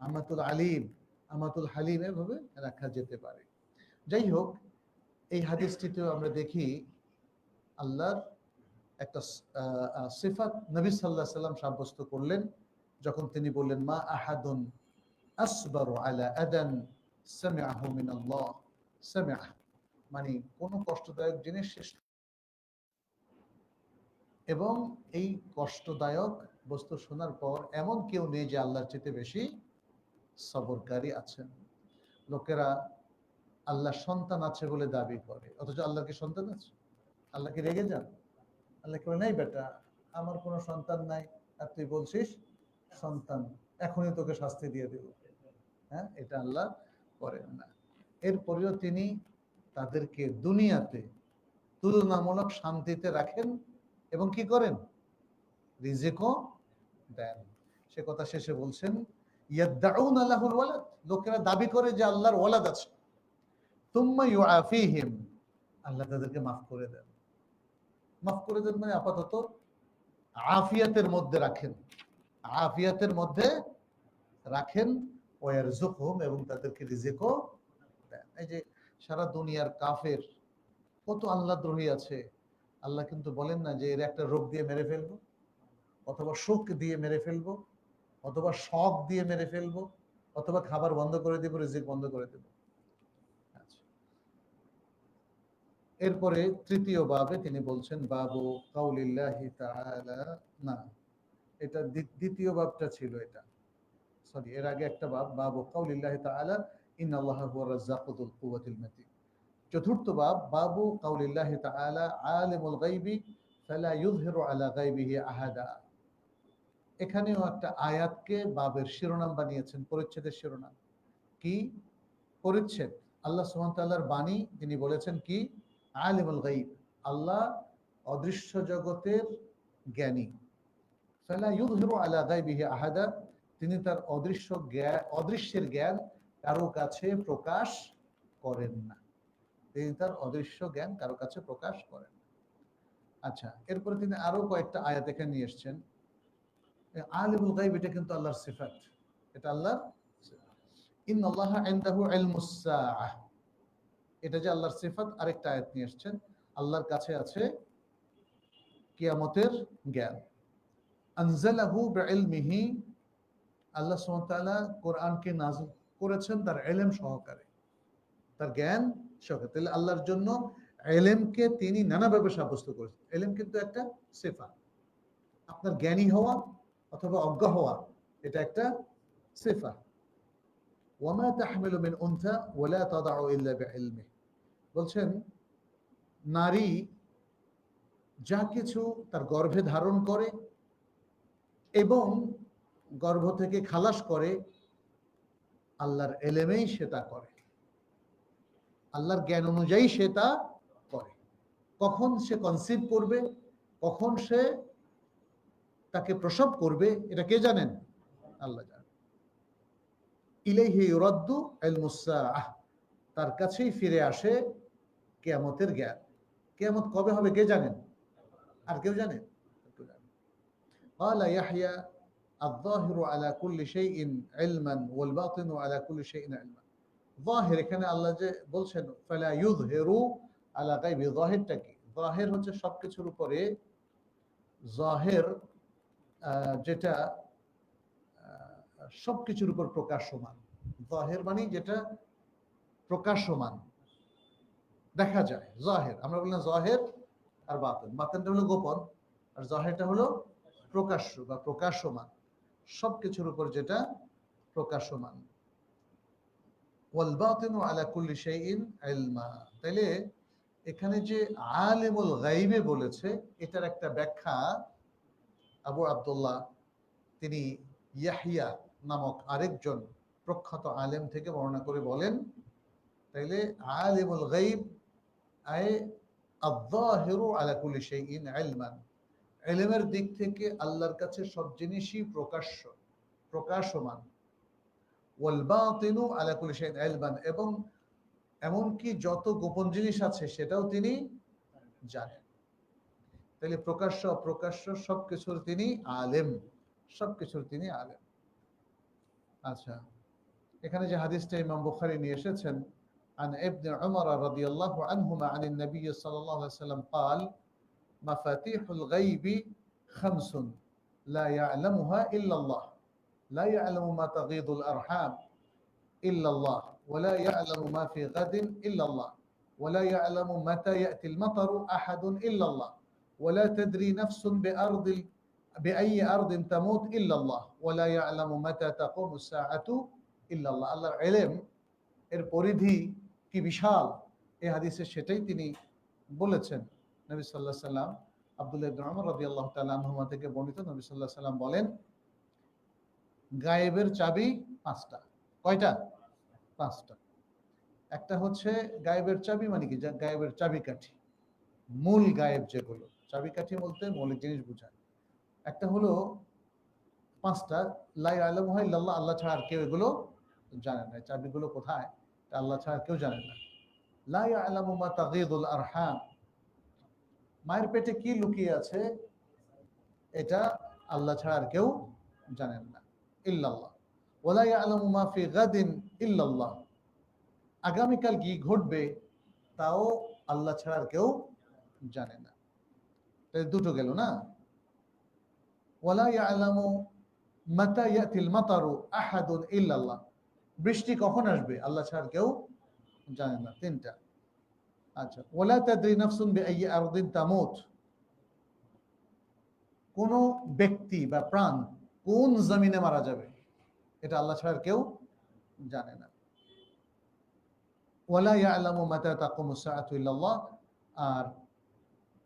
আমাতুল আলিম, আমাতুল হালিম এভাবে রাখা যেতে পারে। যাই হোক, এই হাদিসটিতেও আমরা দেখি আল্লাহর একটা সিফাত নবী সাল্লাল্লাহু আলাইহি সাল্লাম সাব্যস্ত করলেন যখন তিনি বললেন, মা আহাদুন আসবারু আলা আদান সামিআহু মিনাল্লাহ সামিআ, মানে কোন কষ্টদায়ক জিনিস শেষ, এবং এই কষ্টদায়ক বস্তু শোনার পর এমন কেউ নেই যে আল্লাহর চেয়ে বেশি সবরকারী আছেন। লোকেরা আল্লাহ সন্তান আছে বলে দাবি করে, অথচ আল্লাহর কি সন্তান আছে? আল্লাহ কি রেগে যান? আল্লাহ কি বলে, নাই বেটা, আমার কোনো সন্তান নাই, আর তুই বলছিস সন্তান, এখনই তোকে শাস্তি দিয়ে দেব? হ্যাঁ, এটা আল্লাহ করেন না। এরপরেও তিনি তাদেরকে দুনিয়াতে তুলনামূলক শান্তিতে রাখেন এবং কি করেন, রিজিকও দেন। সে কথা শেষে বলছেন, ইয়াদউনা লাহুল ওয়ালাদ, লোকেরা দাবি করে যে আল্লাহর ওয়ালাদ আছে, তুম্মা ইউআফিহিম, আল্লাহ তাদেরকে মাফ করে দেন। মাফ করে দেন মানে আপাতত আফিয়াতের মধ্যে রাখেন, আফিয়াতের মধ্যে রাখেন, ওয়ারযুকহুম, এবং তাদেরকে রিজিকও দেন। এই যে সারা দুনিয়ার কাফের কত আল্লাহদ্রোহী আছে, আল্লাহ কিন্তু বলেন না যে এর একটা রোগ দিয়ে মেরে ফেলবো, অথবা শোক দিয়ে মেরে ফেলবো, অথবা শখ দিয়ে মেরে ফেলবো, অথবা খাবার বন্ধ করে দেবো, রিজিক বন্ধ করে দেবো। আচ্ছা, এরপরে তৃতীয় বাবে তিনি বলছেন বাবু কাউলিল্লাহি তাআলা, না এটা দ্বিতীয় বাবটা ছিল, এটা সরি, এর আগে একটা বাব, বাবু কাউলিল্লাহি তাআলা ইন্নাল্লাহা হুয়া রাজ্জাকুল যুল কুওয়াতিল মাতিন। চতুর্থ বাব, বাবু কাউলিল্লাহি তাআলা আলিমুল গায়বি ফালা ইউযহিরু আলা গায়বিহি আহাদা। এখানেও একটা আয়াতকে বাবের শিরোনাম বানিয়েছেন, পরিচ্ছেদের শিরোনাম। কি পরিচ্ছেদ? আল্লাহ সুবহানাহু ওয়া তাআলার বাণী, তিনি বলেছেন কি, আলিমুল গায়ব, আল্লাহ অদৃশ্য জগতের জ্ঞানী। ফালা ইউযহিরু আলা গায়বিহি আহাদা, তিনি তার অদৃশ্যের জ্ঞান কারো কাছে প্রকাশ করেন না। তিনি তার অদৃশ্য জ্ঞান কারো কাছে প্রকাশ করেন না। আচ্ছা, এরপরে তিনি আরো কয়েকটা আয়াত এখানে নিয়ে এসেছেন। আলিমুল গায়ব এটা কিন্তু আল্লাহর সিফাত, এটা আল্লাহর সিফাত। ইন্নাল্লাহা ইনদাহু ইলমুস সাআহ, এটা যে আল্লাহর সিফাত। আরেকটা আয়াত নিয়ে এসেছেন, আল্লাহর কাছে আছে কিয়ামতের জ্ঞান। আনজালাহু বিইলমিহি, আল্লাহ সুবহানাহু ওয়া তাআলা কোরআনকে নাযিল করেছেন তার ইলম সহকারে, তার জ্ঞান সহকারে। তাহলে আল্লাহর জন্য ইলমকে তিনি নানাভাবে সাব্যস্ত করেছেন। ইলম কিন্তু একটা সিফাত, আপনার জ্ঞানী হওয়া অথবা অজ্ঞ হওয়া, এটা একটা সিফাত। ওয়ামা তাহমিলু মিন উনসা ওয়ালা তাদাউ ইল্লা বিইলমিহি, বলছেন নারী যা কিছু তার গর্ভে ধারণ করে এবং গর্ভ থেকে খালাস করে, আল্লাহর ইলমেই সে তা করে, আল্লাহর জ্ঞান অনুযায়ী সে তা করে। কখন সে কনসিভ করবে, কখন সে তাকে প্রসব করবে, এটা কে জানেন? আল্লাহ জানেন। ইলাইহি ইউরাদ্দু ইলমুস সাআহ, তার কাছেই ফিরে আসে কিয়ামতের জ্ঞান। কিয়ামত কবে হবে কে জানেন? আর কেউ জানে? قال يحيى الظاهر على كل شيء علما والباطن على كل شيء علما। জাহির, এখানে আল্লাহ যে বলছেন ফালা ইউযহিরু আলা গায়বি, জাহিরটা কি? জাহির হচ্ছে সবকিছুর উপরে, জাহির যেটা সবকিছুর উপর প্রকাশমান। জাহির মানে যেটা প্রকাশমান, দেখা যায়, জাহির। আমরা বললাম জাহির আর বাতিন, বাতিনটা হলো গোপন, আর জাহিরটা হলো প্রকাশ্য বা প্রকাশমান, সবকিছুর উপর যেটা প্রকাশমান। ওয়াল বাতিনু আলা কুল্লি শাইইন ইলমা, তাইলে এখানে যে আলিমুল গায়বে বলেছে, এটার একটা ব্যাখ্যা আবু আব্দুল্লাহ তিনি ইয়াহিয়া নামক আরেকজন প্রখ্যাত আলেম থেকে বর্ণনা করে বলেন, তাইলে আলিমুল গায়ব আয় আয-যাহিরু আলা কুল্লি শাইইন ইলমান, ইলমের দিক থেকে আল্লাহর কাছে সব জিনিসই প্রকাশ্য, প্রকাশমান। ওয়াল বাতিনু আলা কুল্লি শাইইন ইলমান, এবং এমনকি যত গোপন জিনিস আছে সেটাও তিনি জানেন। তাহলে প্রকাশ্য অপ্রকাশ্য সবকিছুর তিনি আলেম, সবকিছুর তিনি আলেম। আচ্ছা, এখানে যে হাদিসটা ইমাম বুখারী নিয়ে এসেছেন, عن ابن عمر رضي الله عنهما عن النبي صلى الله عليه وسلم قال مفاتيح الغيب خمس لا يعلمها إلا الله لا يعلم ما تغيض الأرحام إلا الله ولا يعلم ما في غد إلا الله ولا يعلم متى يأتي المطر أحد إلا الله ولا تدري نفس بأي أرض تموت إلا الله ولا يعلم متى تقوم الساعة إلا الله আল্লাহর ইলম এর পরিধি কি বিশাল, এই হাদিসে সেটাই তিনি বলেছেন। নবী সাল্লাল্লাহু আলাইহি সাল্লাম আব্দুল্লাহ ইবনে ওমর রাদিয়াল্লাহু তাআলা আনহুমা থেকে বর্ণিত, নবী সাল্লাল্লাহু আলাইহি সাল্লাম বলেন, গায়েবের চাবি পাঁচটা। কয়টা? পাঁচটা। একটা হচ্ছে গায়েবের চাবি, মানে কি, গায়েবের চাবিকাঠি, মূল গায়েব যেগুলো, চাবিকাঠি বলতে মৌলিক জিনিস বোঝায়। একটা হলো পাঁচটা, লা ইয়ালামুহা ইল্লাল্লাহ, আল্লাহ ছাড়া আর কেউ এগুলো জানে না। চাবিগুলো কোথায়, আল্লাহ ছাড়া কেউ জানে না। লা ইয়ালামু মা তাগীদুল আরহাম, মায়ের পেটে কি লুকিয়ে আছে এটা আল্লাহ ছাড়া আর কেউ জানেন না, ইল্লাল্লাহ। ওয়ালা ইয়ালামু মা ফি গাদিন ইল্লাল্লাহ, আগামীকাল কি ঘটবে তাও আল্লাহ ছাড়া আর কেউ জানে না। তাই দুটো গেল না। ওয়ালা ইয়ালামু মাতা ইয়াতিল মাতারু আহাদুন ইল্লাল্লাহ, বৃষ্টি কখন আসবে আল্লাহ ছাড়া কেউ জানে না, তিনটা। আচ্ছা, ওয়ালা তাদরি নাফসুন বিআইয়ি আরদিন তামুত, কোন ব্যক্তি বা প্রাণ কোন জমিনে মারা যাবে এটা আল্লাহ ছাড়া কেউ জানে না। ওয়ালা ইয়ালামু মাতা তাকুমুস সাআতু ইল্লাল্লাহ, আর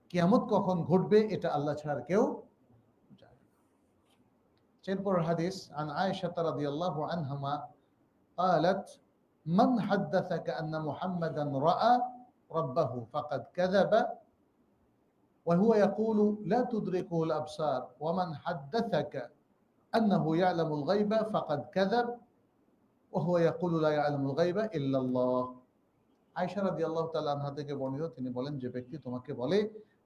কিয়ামত কখন ঘটবে এটা আল্লাহ ছাড়া কেউ জানে না। এরপর হাদিস, আন আয়েশা রাদিয়াল্লাহু আনহা قالت من حدثك أن محمدا رأى ربه فقد كذب وهو يقول لا تدركه الأبصار ومن حدثك أنه يعلم الغيب فقد كذب وهو يقول لا يعلم الغيب إلا الله। আয়েশা রাদিয়াল্লাহু তাআলা আনহা থেকে বর্ণিত, তিনি বলেন, যে ব্যক্তি তোমাকে বলে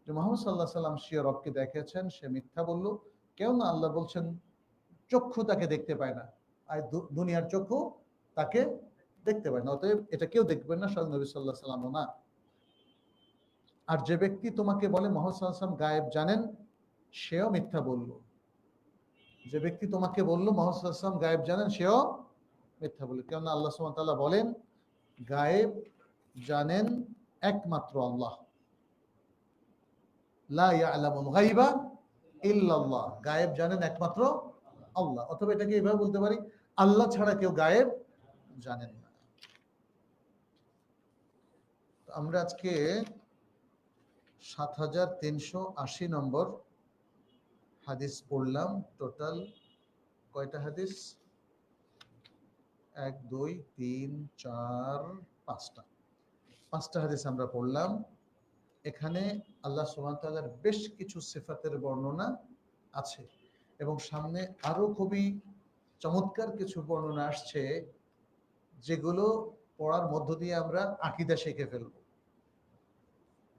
যে মুহাম্মদ সাল্লাল্লাহু আলাইহি সাল্লাম সে রবকে দেখেছেন, সে মিথ্যা বলল। কেন না আল্লাহ বলছেন চক্ষু তাকে দেখতে পায় না, আর দুনিয়ার চক্ষু তাকে দেখতে পায় না, অতএব এটা কেউ দেখবেন না, স্বয়ং নবী সাল্লাল্লাহু আলাইহি সাল্লামও না। আর যে ব্যক্তি তোমাকে বলে মুহাম্মদ সাল্লাল্লাহু আলাইহি সাল্লাম গায়েব জানেন, সেও মিথ্যা বলল। যে ব্যক্তি তোমাকে বলল মুহাম্মদ সাল্লাল্লাহু আলাইহি সাল্লাম গায়েব জানেন, সেও মিথ্যা বলল। কেননা আল্লাহ সুবহানাহু ওয়া তাআলা বলেন গায়েব জানেন একমাত্র আল্লাহ, লা ইয়ালামুল গায়বা ইল্লাল্লাহ, গায়েব জানেন একমাত্র আল্লাহ। অথবা এটাকে এইভাবে বলতে পারি, আল্লাহ ছাড়া কেউ গায়েব জানেন না। আমরা আজকে ৭৩৮০ নম্বর হাদিস পড়লাম। টোটাল কয়টা হাদিস? ১ ২ ৩ ৪ পাঁচটা হাদিস আমরা পড়লাম। এখানে আল্লাহ সুবহানাহু ওয়া তাআলার বেশ কিছু সিফাতের বর্ণনা আছে এবং সামনে আরো খুবই চমৎকার কিছু বর্ণনা আসছে, যেগুলো পড়ার মধ্য দিয়ে আমরা আকীদা শিখে ফেলব।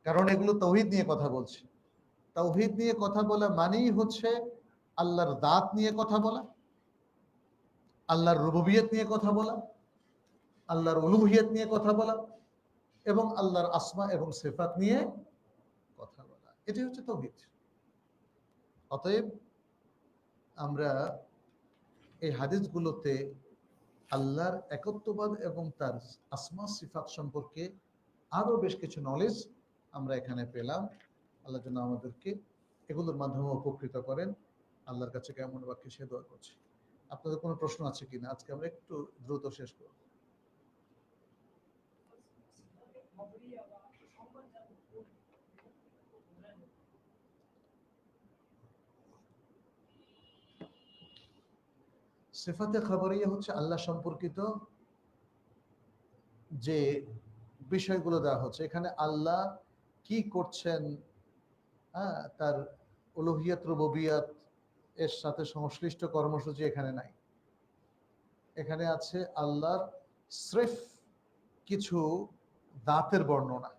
কারণ এগুলো তাওহীদ নিয়ে কথা বলছে। তাওহীদ নিয়ে কথা বলা মানেই হচ্ছে আল্লাহর দাত নিয়ে কথা বলা, আল্লাহর রুবুবিয়ত নিয়ে কথা বলা, আল্লাহর উলুহিয়ত নিয়ে কথা বলা এবং আল্লাহর আসমা এবং সিফাত নিয়ে কথা বলা, এটাই হচ্ছে তাওহীদ। অতএব আমরা এই হাদিসগুলোতে আল্লাহর একত্ববাদ এবং তার আসমা সিফাত সম্পর্কে আরো বেশ কিছু নলেজ আমরা এখানে পেলাম। আল্লাহ যেন আমাদেরকে এগুলোর মাধ্যমে উপকৃত করেন। আল্লাহর কাছে কেমন বাক্যে সে দোয়া করছি। আপনাদের কোনো প্রশ্ন আছে কিনা? আজকে আমরা একটু দ্রুত শেষ করব। সিফাতে খবরিয়া হচ্ছে আল্লাহ সম্পর্কিত যে বিষয়গুলো দেওয়া হচ্ছে। এখানে আল্লাহ কি করছেন, তার উলুহিয়ত রুবুবিয়ত এর সাথে সংশ্লিষ্ট কর্মসূচি এখানে নাই। এখানে আছে আল্লাহর স্রেফ কিছু দাতের বর্ণনা।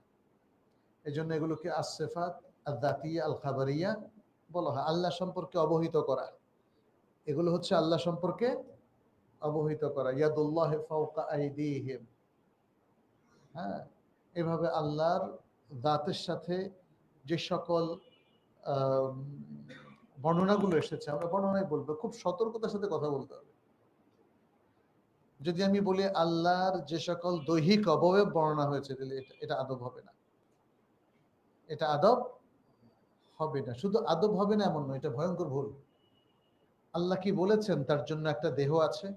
এই জন্য এগুলোকে আসিফাত আয-যাতিয়্যা আল খাবারিয়া বলা হয়। আল্লাহ সম্পর্কে অবহিত করা, এগুলো হচ্ছে আল্লাহ সম্পর্কে অবহিত করা, ইয়াদুল্লাহি ফাওকা আইদিহিম। হ্যাঁ, এভাবে আল্লাহর জাতের সাথে যে সকল আম, বর্ণনাগুলো এসেছে, আমরা বর্ণনায় বলবো, খুব সতর্কতার সাথে কথা বলতে হবে। যদি আমি বলি আল্লাহর যে সকল দৈহিক অবয়ব বর্ণনা হয়েছে, তাহলে এটা আদব হবে না। এটা আদব হবে না। শুধু আদব হবে না এমন নয়, এটা ভয়ঙ্কর ভুল। আল্লাহ কি বলেছেন তার জন্য একটা দেহ আছে,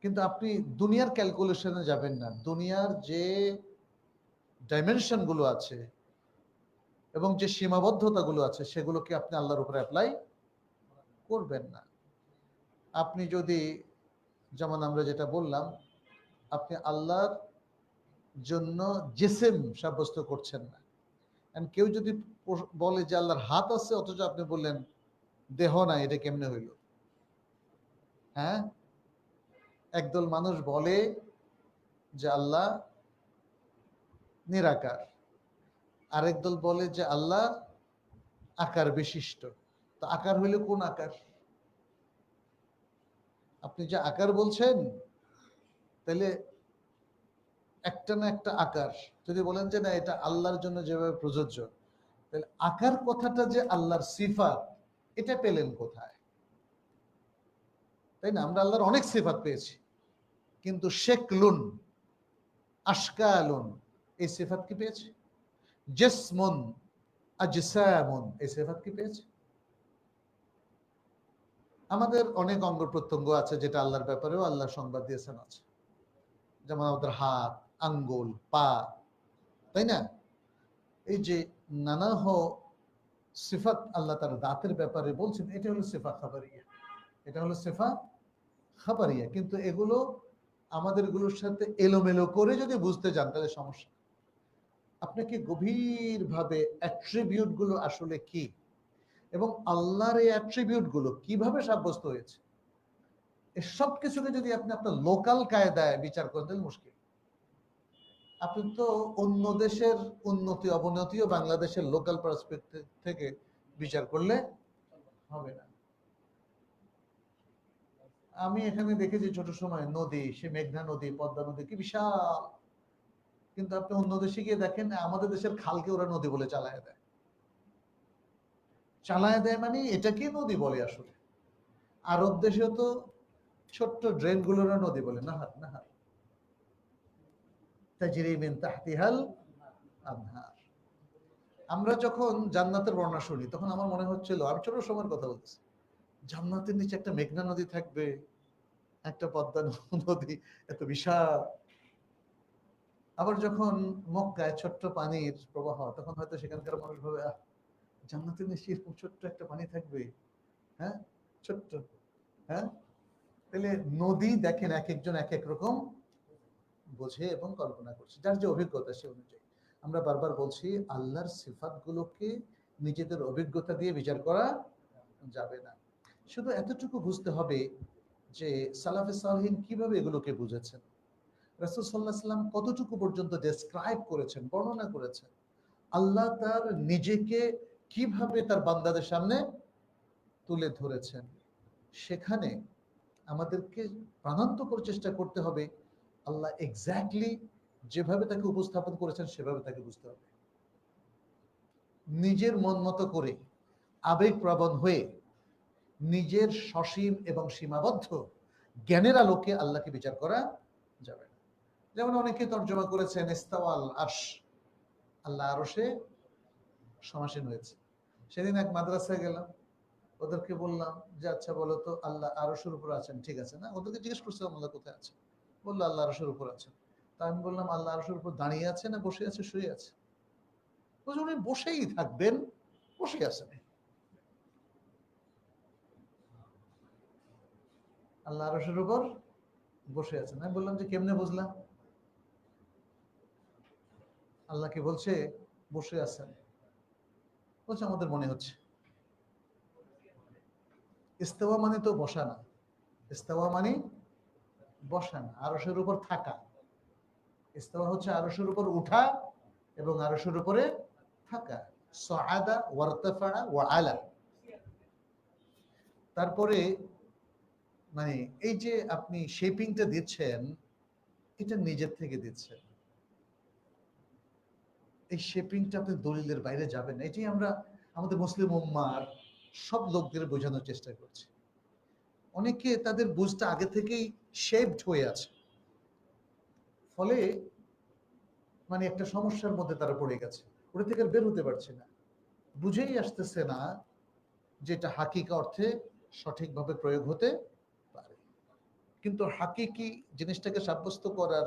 কিন্তু আপনি দুনিয়ার ক্যালকুলেশনে যাবেন না। দুনিয়ার যে ডাইমেনশন গুলো আছে এবং যে সীমাবদ্ধতাগুলো আছে, সেগুলোকে আপনি আল্লাহর উপরে অ্যাপ্লাই করবেন না। আপনি যদি, যেমন আমরা যেটা বললাম, আপনি আল্লাহর জন্য জিসিম সাব্যস্ত করছেন না। কেউ যদি বলে যে আল্লাহর হাত আছে, অথচ আপনি বললেন দেহ না, এটা কেমনে হইল? হ্যাঁ, একদল মানুষ বলে যে আল্লাহ নিরাকার, আরেক দল বলে যে আল্লাহ আকার বিশিষ্ট। তো আকার হইলে কোন আকার? আপনি যে আকার বলছেন, তাহলে একটা না একটা আকার। যদি বলেন যে না, এটা আল্লাহর জন্য যেভাবে প্রযোজ্য, তাহলে আকার কথাটা যে আল্লাহর সিফাত, এটা পেলেন কোথায়? তাই না? আমরা আল্লাহর অনেক সিফাত পেয়েছি, কিন্তু শেকলুন, আশকালুন, এই সিফাত কি পেয়েছি? জিসমুন, আজসামুন, এই সিফাত কি পেয়েছি? আমাদের অনেক অঙ্গ প্রত্যঙ্গ আছে যেটা আল্লাহর ব্যাপারেও আল্লাহ সংবাদ দিয়েছেন আছে, যেমন আমাদের হাত, আঙ্গুল, পা, তাই না? এই যে নানাহ সিফাত আল্লাহ তার দাঁতের ব্যাপারে বলছেন, এটা হলো সিফা খাবারিয়া। এটা হলো সিফা খাবারিয়া। কিন্তু এগুলো আমাদের গুলোর সাথে এলোমেলো করে যদি বুঝতে যান, তাহলে সমস্যা। আপনাকে গভীরভাবে অ্যাট্রিবিউট গুলো আসলে কি, এবং আল্লাহর এই অ্যাট্রিবিউট গুলো কিভাবে সাব্যস্ত হয়েছে, সব কিছুকে যদি আপনি আপনার লোকাল কায়দায় বিচার করেন, তাহলে মুশকিল। আপনি তো অন্য দেশের উন্নতি অবনতিও বাংলাদেশের লোকাল পার্সপেক্টিভ থেকে বিচার করলে হবে না। আমি এখানে দেখেছি ছোট সময় নদী, সে মেঘনা নদী, পদ্মা নদী, কি বিশাল। কিন্তু আপনি অন্য দেশে গিয়ে দেখেন, আমাদের দেশের খালকে ওরা নদী বলে চালায় দেয়। চালায় দেয় মানে এটাকে নদী বলে আসলে। আরব দেশেও তো ছোট্ট ড্রেন গুলোরা নদী বলে, নাহার নাহার, তাজরি মিন তাহতিহাল আনহার। আমরা যখন জান্নাতের বর্ণনা শুনি, তখন আমার মনে হচ্ছিল, আমি ছোট সময়ের কথা বলতেছি, জান্নাতের নিচে একটা মেঘনা নদী থাকবে, একটা পদ্মা নদী, এত বিশাল। আবার যখন মক্কায় ছোট্ট পানির প্রবাহ, তখন হয়তো সেখানকার মানুষ ভাবে, জান্নাতের নিচে এরকম ছোট্ট একটা পানি থাকবে, হ্যাঁ, ছোট্ট। হ্যাঁ, তাহলে নদী দেখেন এক একজন এক এক রকম বোঝে এবং কল্পনা করছে, যার যে অভিজ্ঞতা সে অনুযায়ী। আমরা বারবার বলছি, আল্লাহর সিফাত গুলোকে নিজেদের অভিজ্ঞতা দিয়ে বিচার করা যাবে না। শুধু এতটুকু বুঝতে হবে যে সালাফে সালেহীন কিভাবে এগুলোকে বুঝেছেন, রাসূল সাল্লাল্লাহু আলাইহি ওয়াসাল্লাম কতটুকু পর্যন্ত ডেসক্রাইব করেছেন, বর্ণনা করেছেন, আল্লাহ তার নিজেকে কিভাবে তার বান্দাদের সামনে তুলে ধরেছেন। সেখানে আমাদেরকে প্রাণান্তকর চেষ্টা করতে হবে আল্লাহ এক্স্যাক্টলি যেভাবে তাকে উপস্থাপন করেছেন সেভাবে তাকে বুঝতে হবে। নিজের মন মতো করে আবেগপ্রবণ হয়ে নিজের সসীম এবং সীমাবদ্ধ জ্ঞানের আলোকে আল্লাহকে বিচার করা যাবে না। যেমন অনেকে তর্জমা করেছেন ইস্তাওয়াল আরশ, আল্লাহ আরশে সমাসীন হয়েছে। সেদিন এক মাদ্রাসায় গেলাম, ওদেরকে বললাম যে আচ্ছা বলো তো, আল্লাহ আরশের উপর আছেন, ঠিক আছে না? ওদেরকে জিজ্ঞেস করছিলাম আল্লাহ কোথায় আছে, বললো আল্লাহ আরশের উপর আছেন। তা আমি বললাম, আল্লাহ আরশের উপর দাঁড়িয়ে আছে না বসে আছে, শুয়ে আছে? বলছে উনি বসেই থাকবেন, বসে আছেন। আল্লাহ আরশের উপর বসে আছেন। আমি বললাম যে কেমনে বুঝলাম? আল্লাহ কি বলছে বসে আছেন? বলছে আমাদের মনে হচ্ছে। ইস্তেওয়া মানে তো বসা না, ইস্তেওয়া মানে বসা না, আরশের উপর থাকা। ইস্তেওয়া হচ্ছে আরশের উপর উঠা এবং আরশের উপরে থাকা। সাআদা ওয়ারতাফা ওয়া আলা। তারপরে মানে এই যে আপনি শেপিংটা দিচ্ছেন, এটা নিজের থেকে দিচ্ছেন। এই শেপিংটা আপনি দলিলের বাইরে যাবেন না। এটাই আমরা আমাদের মুসলিম উম্মার সব লোকদের বোঝানোর চেষ্টা করছি। অনেকে তাদের বুঝটা আগে থেকেই শেপড হয়ে আছে, ফলে মানে একটা সমস্যার মধ্যে তারা পড়ে গেছে, ওটা থেকে আর বের হতে পারছে না, বুঝেই আসতেছে না যেটা হাকিকা অর্থে সঠিকভাবে প্রয়োগ হতে পারে। কিন্তু হাকিকি জিনিসটাকে সাব্যস্ত করার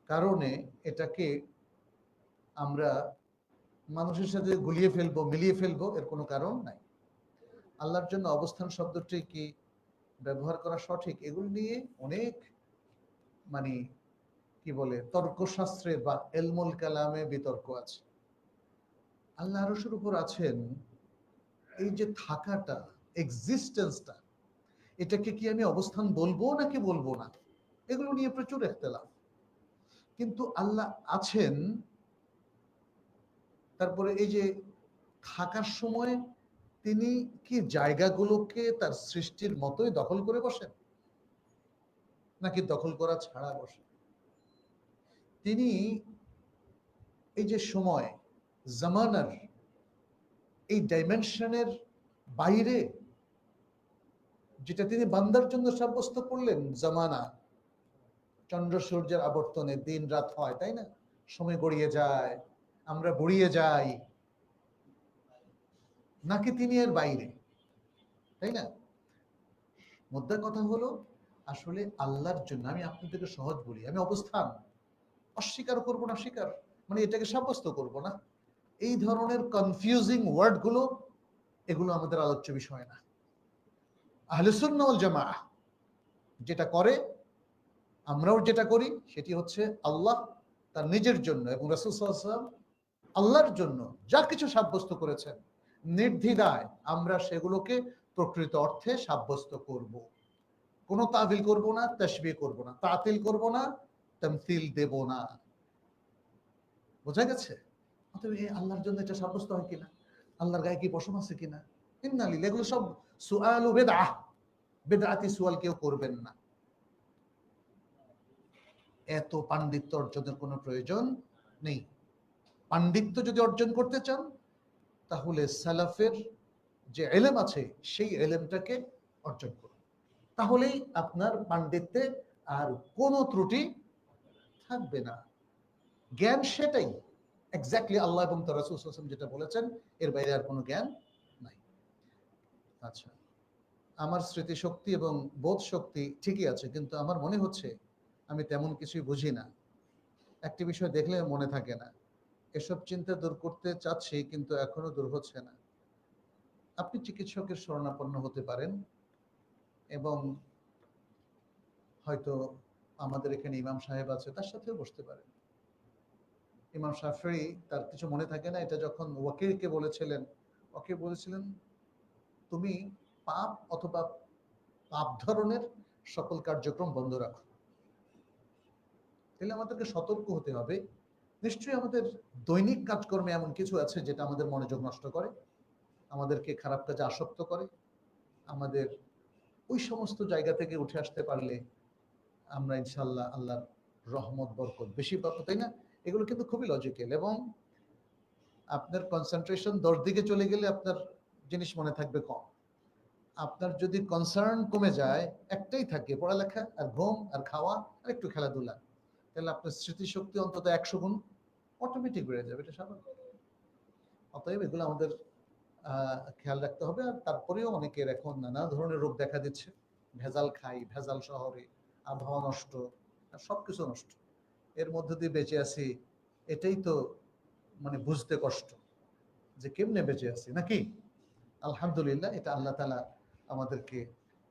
কারণে এটাকে আমরা মানুষের সাথে গুলিয়ে ফেলবো, মিলিয়ে ফেলবো, এর কোনো কারণ নাই। আল্লাহর জন্য অবস্থান শব্দটি কি ব্যবহার করা সঠিক, এগুলো নিয়ে অনেক মানে কি বলে তর্কশাস্ত্রে বা এলমুল কালামে বিতর্ক আছে। আল্লাহ আরশের উপর আছেন, এই যে থাকাটা, এক্সিস্টেন্সটা, এটাকে কি আমি অবস্থান বলবো নাকি বলবো না, এগুলো নিয়ে প্রচুর ইখতিলাফ। কিন্তু আল্লাহ আছেন, তারপরে এই যে থাকার সময় তিনি কি জায়গাগুলোকে তার সৃষ্টির মতোই দখল করে বসেন, নাকি দখল করা ছাড়া বসেন? তিনি এই যে সময় জামানার এই ডাইমেনশনের বাইরে, যেটা তিনি বান্দার জন্য সাব্যস্ত করলেন, জামানা, চন্দ্র সূর্যের আবর্তনে দিন রাত হয়, তাই না? সময় গড়িয়ে যায়, আমরা বুড়িয়ে যাই, নাকি তিনি এর বাইরে, তাই না? মুদ্রা কথা হলো, আসলে আল্লাহর জন্য, আমি আপনাদেরকে সহজ বলি, আমি অবস্থান অস্বীকার করব না, স্বীকার মানে এটাকে সাব্যস্ত করব না, এই ধরনের কনফিউজিং ওয়ার্ড গুলো, এগুলো আমাদের আলোচ্য বিষয় না। আহলে সুন্নাহ ওয়াল জামাআহ যেটা করে, আমরাও যেটা করি, সেটি হচ্ছে আল্লাহ তার নিজের জন্য এবং রাসূল সাল্লাল্লাহু আলাইহি ওয়াসাল্লাম আল্লাহর জন্য যা কিছু সাব্যস্ত করেছেন, নির্দ্বিধায় আমরা সেগুলোকে প্রকৃত অর্থে সাব্যস্ত করব। কোনো তাবিল করব না, তাশবিহ করব না, তাতিল করব না, তামথিল দেব না। বোঝা গেছে? অতএব এই আল্লাহর জন্য এটা সাব্যস্ত হয় কিনা, আল্লাহর গায়ে কি পশম আছে কিনা, ইন্না লিল্লাহি, এগুলো সব সুআলু বিদআহ, বিদআতি সুয়াল কেউ করবেন না। এত পাণ্ডিত্য অর্জনের কোনো প্রয়োজন নেই। পাণ্ডিত্য যদি অর্জন করতে চান, তাহলে সালাফের যে এলেম আছে সেই এলেমটাকে অর্জন করুন, তাহলেই আপনার পাণ্ডিত্যে আর কোনো ত্রুটি থাকবে না। জ্ঞান সেটাই, এক্স্যাক্টলি আল্লাহ এবং তার রাসূল সাল্লাল্লাহু আলাইহি ওয়াসাল্লাম যেটা বলেছেন, এর বাইরে আর কোনো জ্ঞান নাই। আচ্ছা, আমার স্মৃতিশক্তি এবং বোধ শক্তি ঠিকই আছে, কিন্তু আমার মনে হচ্ছে আমি তেমন কিছুই বুঝি না, একটি বিষয় দেখলে মনে থাকে না, এসব চিন্তা দূর করতে চাচ্ছি কিন্তু এখনো দূর হচ্ছে না। আপনি চিকিৎসকের শরণাপন্ন হতে পারেন, এবং হয়তো আমাদের এখানে ইমাম সাহেব আছে, তার সাথেও বসতে পারেন। ইমাম শাফিঈ, তার কিছু মনে থাকে না, এটা যখন ওয়াকিলকে বলেছিলেন, ওয়াকিল বলেছিলেন তুমি পাপ অথবা পাপ ধরনের সকল কার্যক্রম বন্ধ রাখো। তাহলে আমাদেরকে সতর্ক হতে হবে। নিশ্চয়ই আমাদের দৈনিক কাজকর্মে এমন কিছু আছে যেটা আমাদের মনোযোগ নষ্ট করে, আমাদেরকে খারাপ কাজে আসক্ত করে। আমাদের ওই সমস্ত জায়গা থেকে উঠে আসতে পারলে আমরা ইনশাল্লাহ আল্লাহর রহমত বরকত বেশি পাবো, তাই না? এগুলো কিন্তু খুবই লজিক্যাল, এবং আপনার কনসেন্ট্রেশন 10 দিকে চলে গেলে আপনার জিনিস মনে থাকবে কম। আপনার যদি কনসার্ন কমে যায়, একটাই থাকে, পড়ালেখা আর ঘুম আর খাওয়া আর একটু খেলাধুলা, তাহলে আপনার স্মৃতিশক্তি অন্তত 100 গুণ অটোমেটিক বেড়ে যাবে, এটা স্বাভাবিক। অতএব এগুলো আমাদের খেয়াল রাখতে হবে। আর তারপরেও অনেকের এখন নানা ধরনের রোগ দেখা দিচ্ছে, ভেজাল খাই, ভেজাল শহরে, আবহাওয়া নষ্ট, সবকিছু নষ্ট, এর মধ্যে দিয়ে বেঁচে আছি, এটাই তো মানে বুঝতে কষ্ট যে কেমনে বেঁচে আছি, নাকি? আলহামদুলিল্লাহ, এটা আল্লাহ তাআলা আমাদেরকে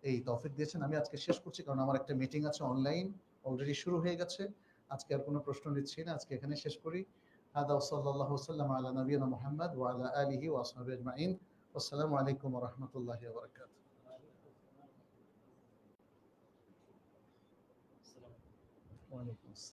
এই তৌফিক দিয়েছেন। আমি আজকে শেষ করছি, কারণ আমার একটা মিটিং আছে অনলাইন, অলরেডি শুরু হয়ে গেছে। আজকে আর কোনো প্রশ্ন নিচ্ছি না, আজকে এখানে শেষ করি। হাদা সাল্লাল্লাহু সাল্লাম আলা নবিয়িনা মুহাম্মদ ওয়া আলা আলিহি ওয়া আসহাবিহি আজমাইন। আসসালামু আলাইকুম ওয়া রাহমাতুল্লাহি ওয়া বারাকাতুহু। ওয়া আলাইকুম আসসালাম।